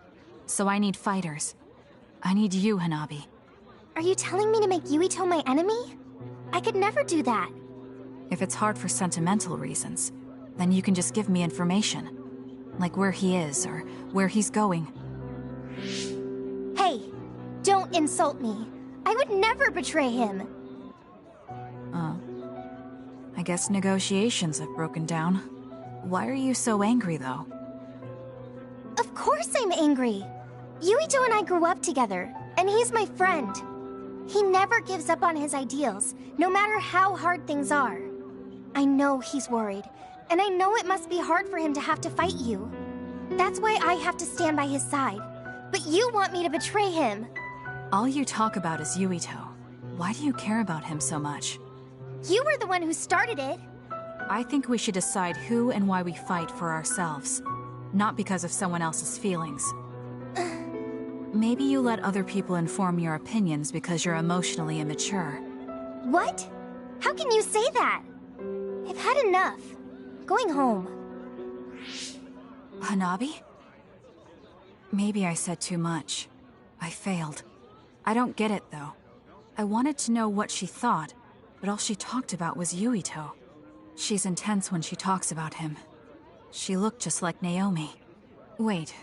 So I need fighters. I need you, Hanabi. Are you telling me to make Yuito my enemy? I could never do that. If it's hard for sentimental reasons, then you can just give me information. Like where he is, or where he's going. Hey, don't insult me. I would never betray him. I guess negotiations have broken down. Why are you so angry, though? Of course I'm angry. Yuito and I grew up together, and he's my friend. He never gives up on his ideals, no matter how hard things are. I know he's worried, and I know it must be hard for him to have to fight you. That's why I have to stand by his side. But you want me to betray him. All you talk about is Yuito. Why do you care about him so much? You were the one who started it. I think we should decide who and why we fight for ourselves, not because of someone else's feelings. Maybe you let other people inform your opinions because you're emotionally immature. What? How can you say that? I've had enough. Going home. Hanabi? Maybe I said too much. I failed. I don't get it, though. I wanted to know what she thought, but all she talked about was Yuito. She's intense when she talks about him. She looked just like Naomi. Wait,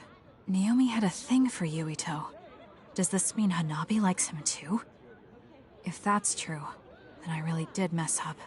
Naomi had a thing for Yuito. Does this mean Hanabi likes him too? If that's true, then I really did mess up.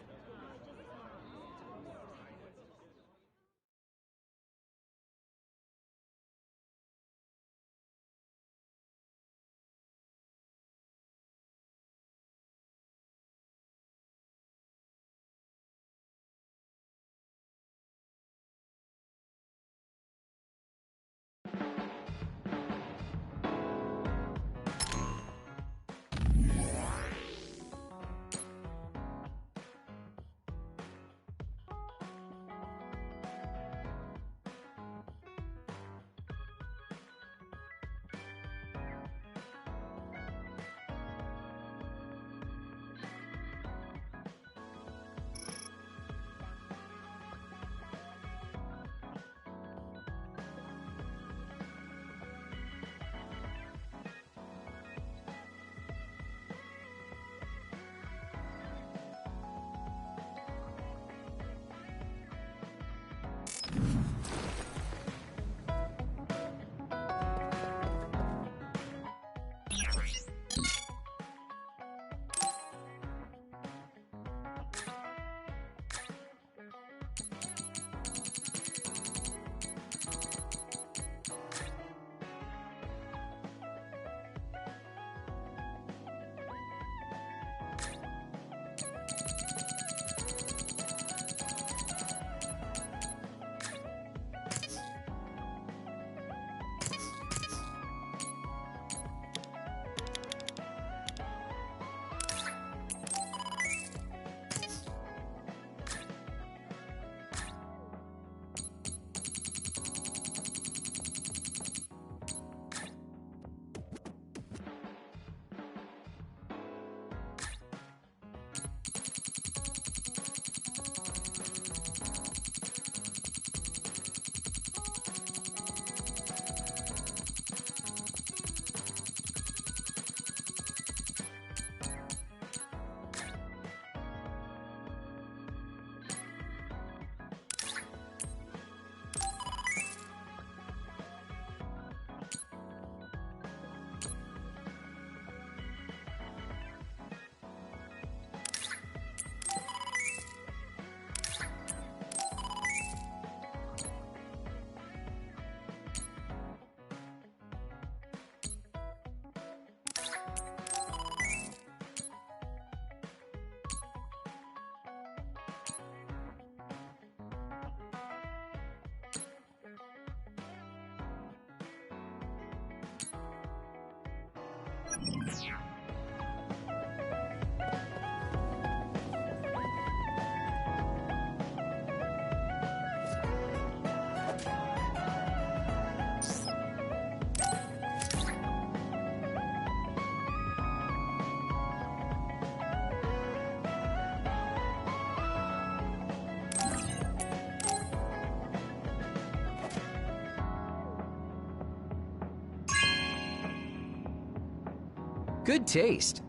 Good taste.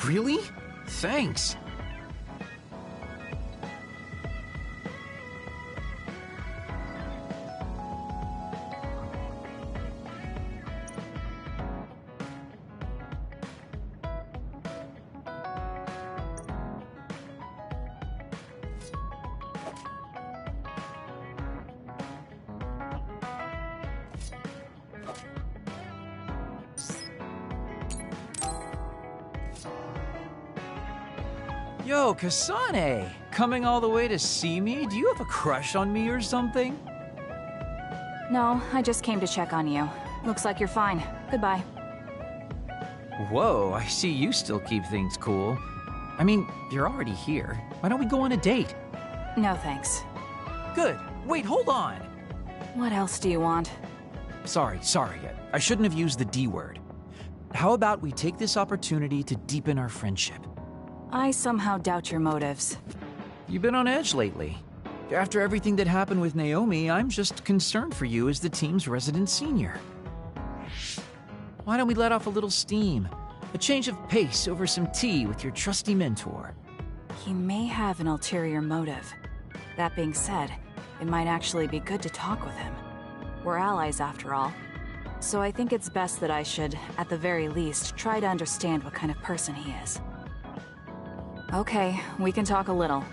Really? Thanks. Yo, Kasane! Coming all the way to see me? Do you have a crush on me or something? No, I just came to check on you. Looks like you're fine. Goodbye. Whoa, I see you still keep things cool. I mean, you're already here. Why don't we go on a date? No thanks. Good. Wait, hold on! What else do you want? Sorry. I shouldn't have used the D word. How about we take this opportunity to deepen our friendship? I somehow doubt your motives. You've been on edge lately. After everything that happened with Naomi, I'm just concerned for you as the team's resident senior. Why don't we let off a little steam? A change of pace over some tea with your trusty mentor. He may have an ulterior motive. That being said, it might actually be good to talk with him. We're allies after all. So I think it's best that I should, at the very least, try to understand what kind of person he is. Okay, we can talk a little.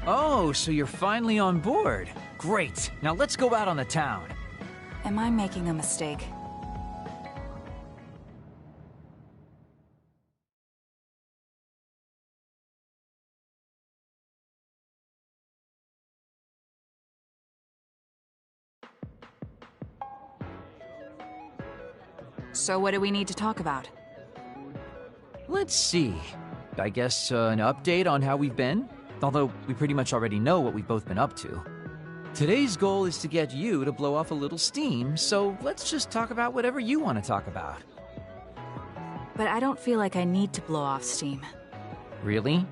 Oh, so you're finally on board. Great. Now let's go out on the town. Am I making a mistake? So what do we need to talk about? Let's see. I guess an update on how we've been? Although we pretty much already know what we've both been up to. Today's goal is to get you to blow off a little steam, so let's just talk about whatever you want to talk about. But I don't feel like I need to blow off steam. Really?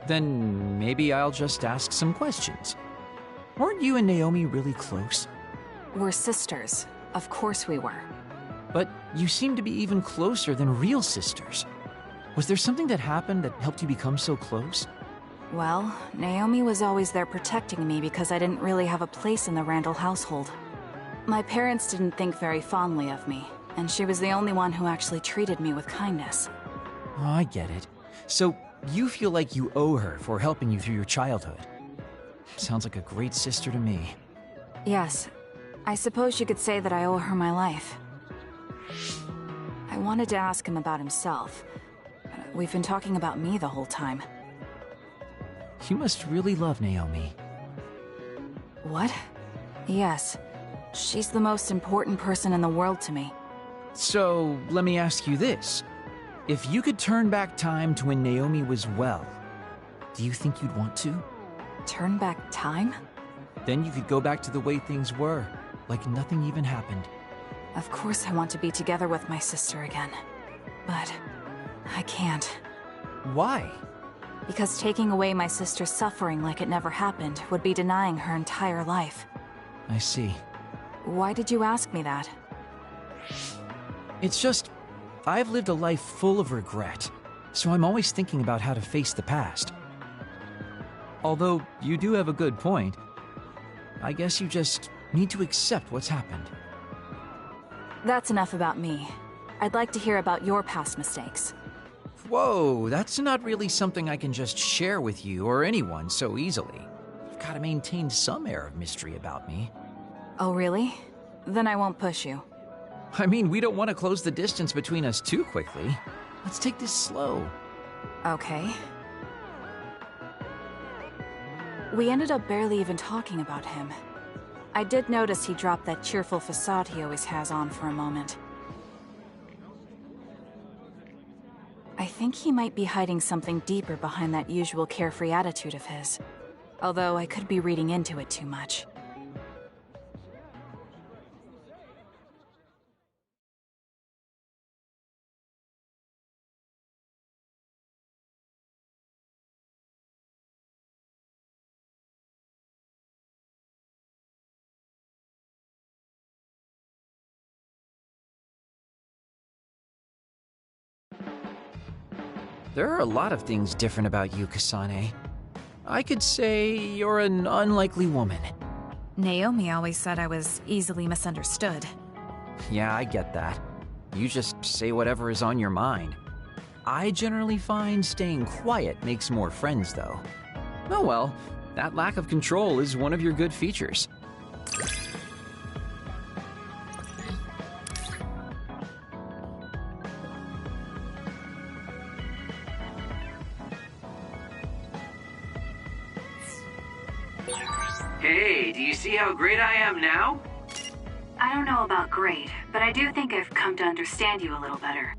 Then maybe I'll just ask some questions. Weren't you and Naomi really close? We're sisters. Of course we were. But you seem to be even closer than real sisters. Was there something that happened that helped you become so close? Well, Naomi was always there protecting me because I didn't really have a place in the Randall household. My parents didn't think very fondly of me, and she was the only one who actually treated me with kindness. Oh, I get it. So you feel like you owe her for helping you through your childhood. Sounds like a great sister to me. Yes. I suppose you could say that I owe her my life. I wanted to ask him about himself. We've been talking about me the whole time. You must really love Naomi. What? Yes. She's the most important person in the world to me. So, let me ask you this. If you could turn back time to when Naomi was well, do you think you'd want to? Turn back time? Then you could go back to the way things were, like nothing even happened. Of course I want to be together with my sister again. But I can't. Why? Because taking away my sister's suffering like it never happened would be denying her entire life. I see. Why did you ask me that? It's just, I've lived a life full of regret, so I'm always thinking about how to face the past. Although, you do have a good point. I guess you just need to accept what's happened. That's enough about me. I'd like to hear about your past mistakes. Whoa, that's not really something I can just share with you or anyone so easily. I've got to maintain some air of mystery about me. Oh, really? Then I won't push you. I mean, we don't want to close the distance between us too quickly. Let's take this slow. Okay. We ended up barely even talking about him. I did notice he dropped that cheerful facade he always has on for a moment. I think he might be hiding something deeper behind that usual carefree attitude of his. Although I could be reading into it too much. There are a lot of things different about you, Kasane. I could say you're an unlikely woman. Naomi always said I was easily misunderstood. Yeah, I get that. You just say whatever is on your mind. I generally find staying quiet makes more friends, though. Oh well, that lack of control is one of your good features. Hey, do you see how great I am now? I don't know about great, but I do think I've come to understand you a little better.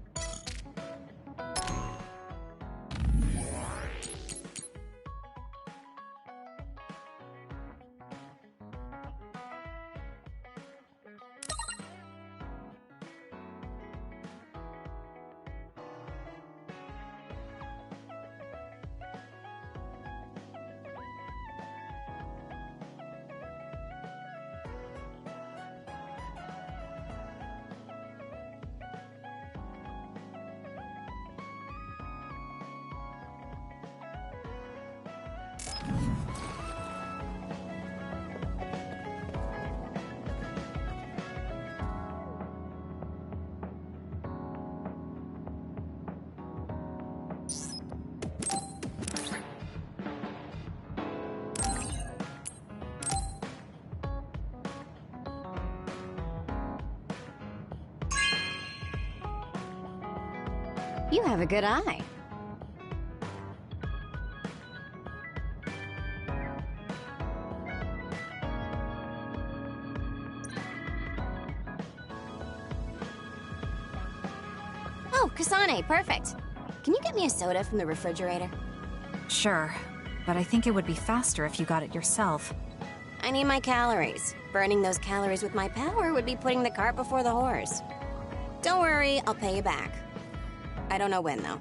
You have a good eye. Oh, Kasane, perfect. Can you get me a soda from the refrigerator? Sure, but I think it would be faster if you got it yourself. I need my calories. Burning those calories with my power would be putting the cart before the horse. Don't worry, I'll pay you back. I don't know when, though.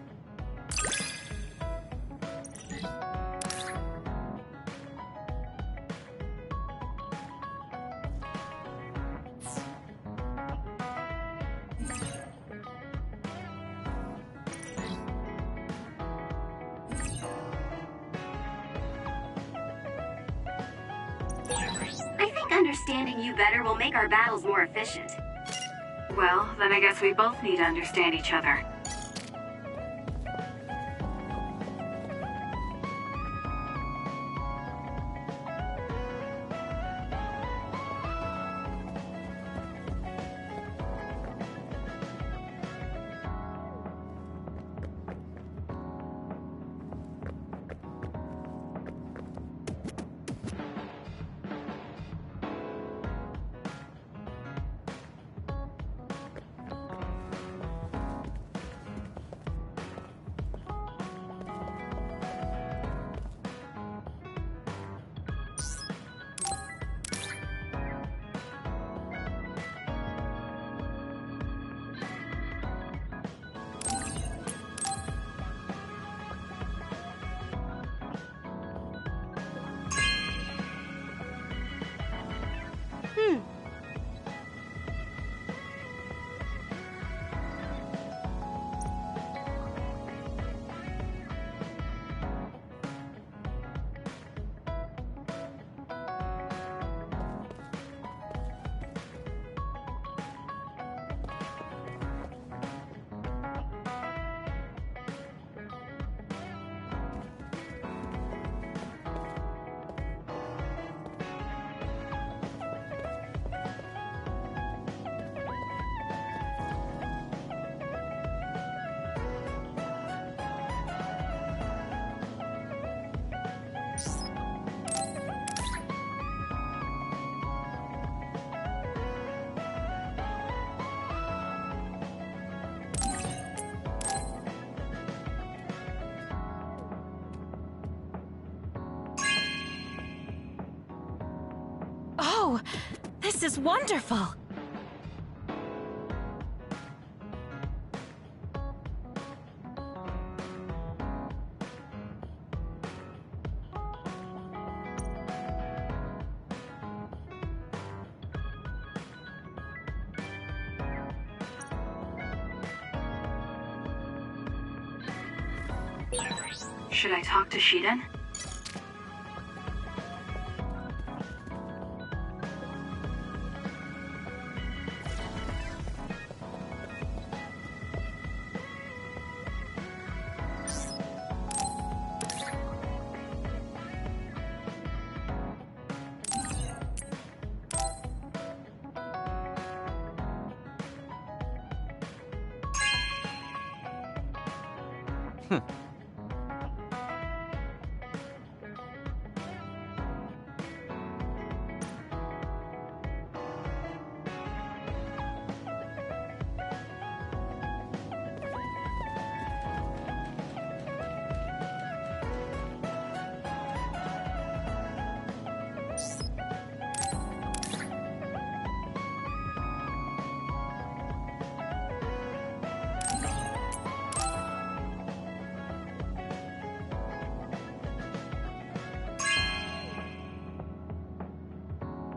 I think understanding you better will make our battles more efficient. Well, then I guess we both need to understand each other. Oh, this is wonderful. Should I talk to Shiden?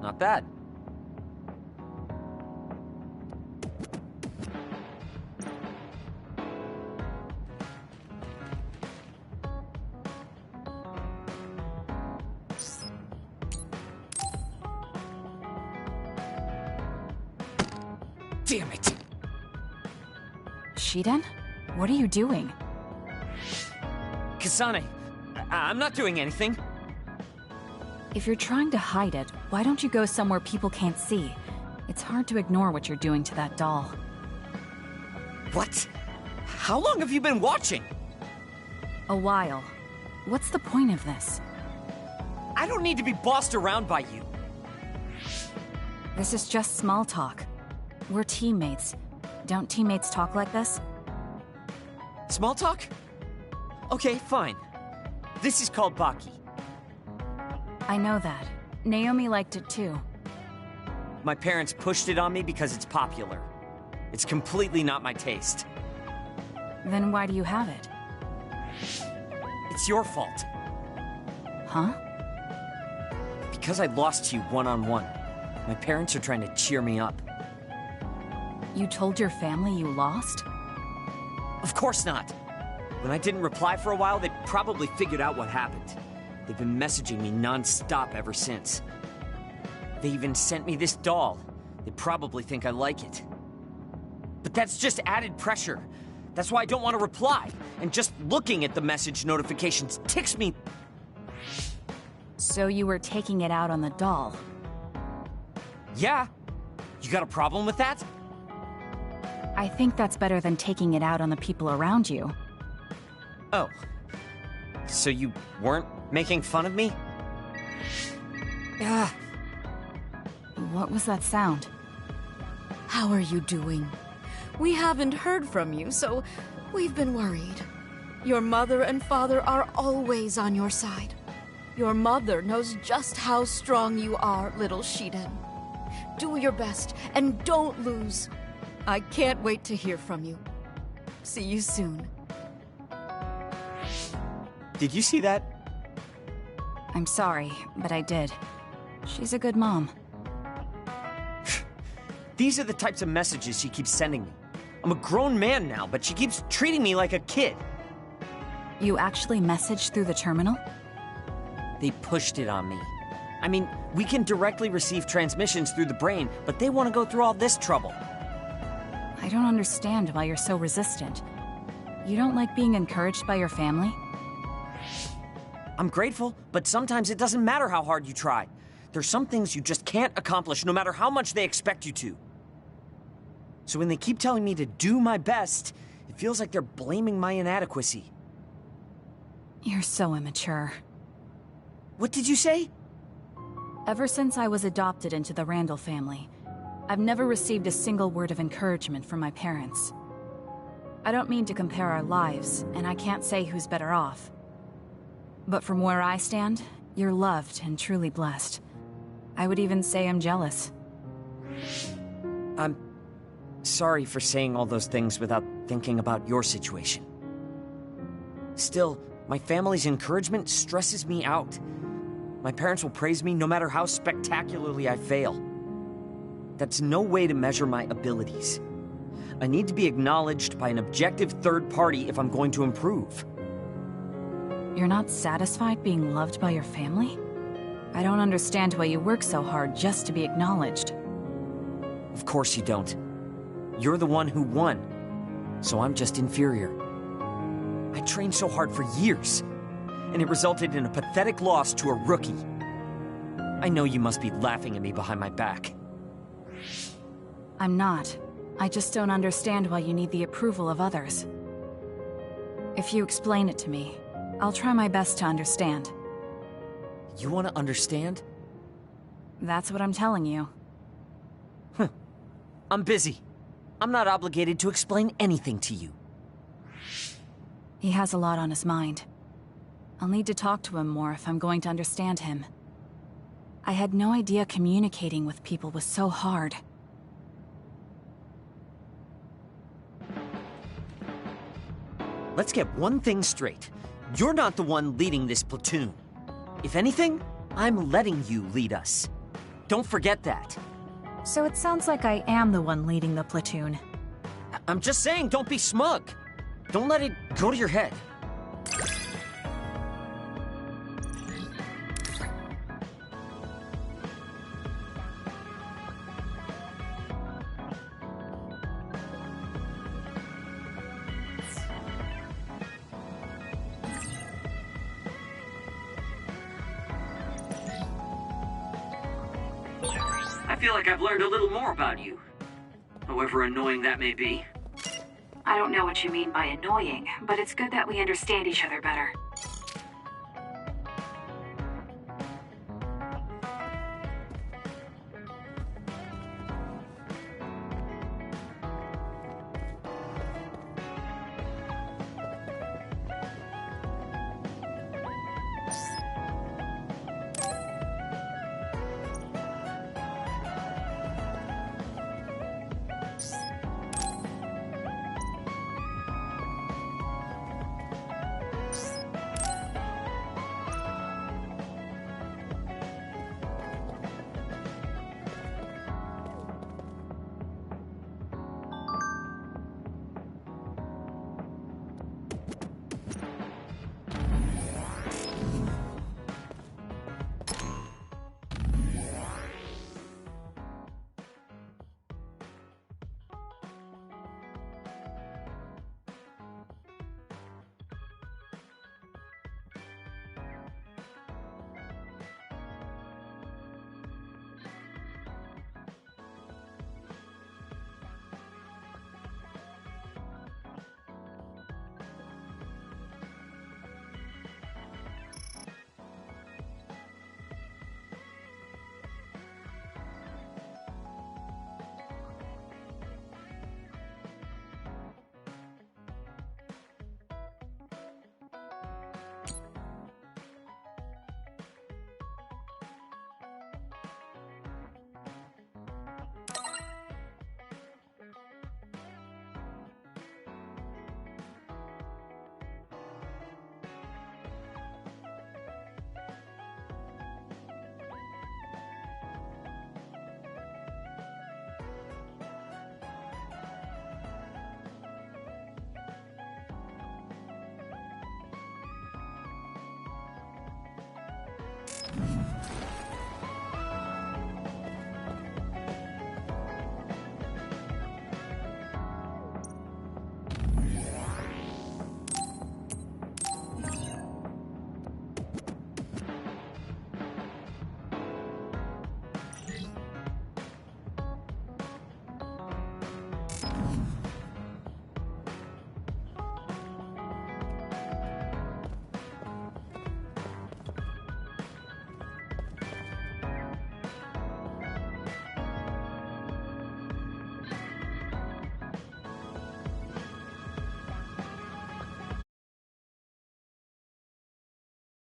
Not bad. Damn it! Shiden? What are you doing? Kasane, I'm not doing anything. If you're trying to hide it, why don't you go somewhere people can't see? It's hard to ignore what you're doing to that doll. What? How long have you been watching? A while. What's the point of this? I don't need to be bossed around by you. This is just small talk. We're teammates. Don't teammates talk like this? Small talk? Okay, fine. This is called Baki. I know that. Naomi liked it too. My parents pushed it on me because it's popular. It's completely not my taste. Then why do you have it? It's your fault. Huh? Because I lost to you one-on-one. My parents are trying to cheer me up. You told your family you lost? Of course not. When I didn't reply for a while, they probably figured out what happened. They've been messaging me non-stop ever since. They even sent me this doll. They probably think I like it. But that's just added pressure. That's why I don't want to reply. And just looking at the message notifications ticks me. So you were taking it out on the doll? Yeah. You got a problem with that? I think that's better than taking it out on the people around you. Oh. So you weren't making fun of me? Ah. What was that sound? How are you doing? We haven't heard from you, so we've been worried. Your mother and father are always on your side. Your mother knows just how strong you are, little Shiden. Do your best, and don't lose. I can't wait to hear from you. See you soon. Did you see that? I'm sorry, but I did. She's a good mom. These are the types of messages she keeps sending me. I'm a grown man now, but she keeps treating me like a kid. You actually messaged through the terminal? They pushed it on me. I mean, we can directly receive transmissions through the brain, but they want to go through all this trouble. I don't understand why you're so resistant. You don't like being encouraged by your family? I'm grateful, but sometimes it doesn't matter how hard you try. There's some things you just can't accomplish no matter how much they expect you to. So when they keep telling me to do my best, it feels like they're blaming my inadequacy. You're so immature. What did you say? Ever since I was adopted into the Randall family, I've never received a single word of encouragement from my parents. I don't mean to compare our lives, and I can't say who's better off. But from where I stand, you're loved and truly blessed. I would even say I'm jealous. I'm sorry for saying all those things without thinking about your situation. Still, my family's encouragement stresses me out. My parents will praise me no matter how spectacularly I fail. That's no way to measure my abilities. I need to be acknowledged by an objective third party if I'm going to improve. You're not satisfied being loved by your family? I don't understand why you work so hard just to be acknowledged. Of course you don't. You're the one who won, so I'm just inferior. I trained so hard for years, and it resulted in a pathetic loss to a rookie. I know you must be laughing at me behind my back. I'm not. I just don't understand why you need the approval of others. If you explain it to me, I'll try my best to understand. You want to understand? That's what I'm telling you. I'm busy. I'm not obligated to explain anything to you. He has a lot on his mind. I'll need to talk to him more if I'm going to understand him. I had no idea communicating with people was so hard. Let's get one thing straight. You're not the one leading this platoon. If anything, I'm letting you lead us. Don't forget that. So it sounds like I am the one leading the platoon. I'm just saying, don't be smug. Don't let it go to your head. I feel like I've learned a little more about you. However annoying that may be. I don't know what you mean by annoying, but it's good that we understand each other better.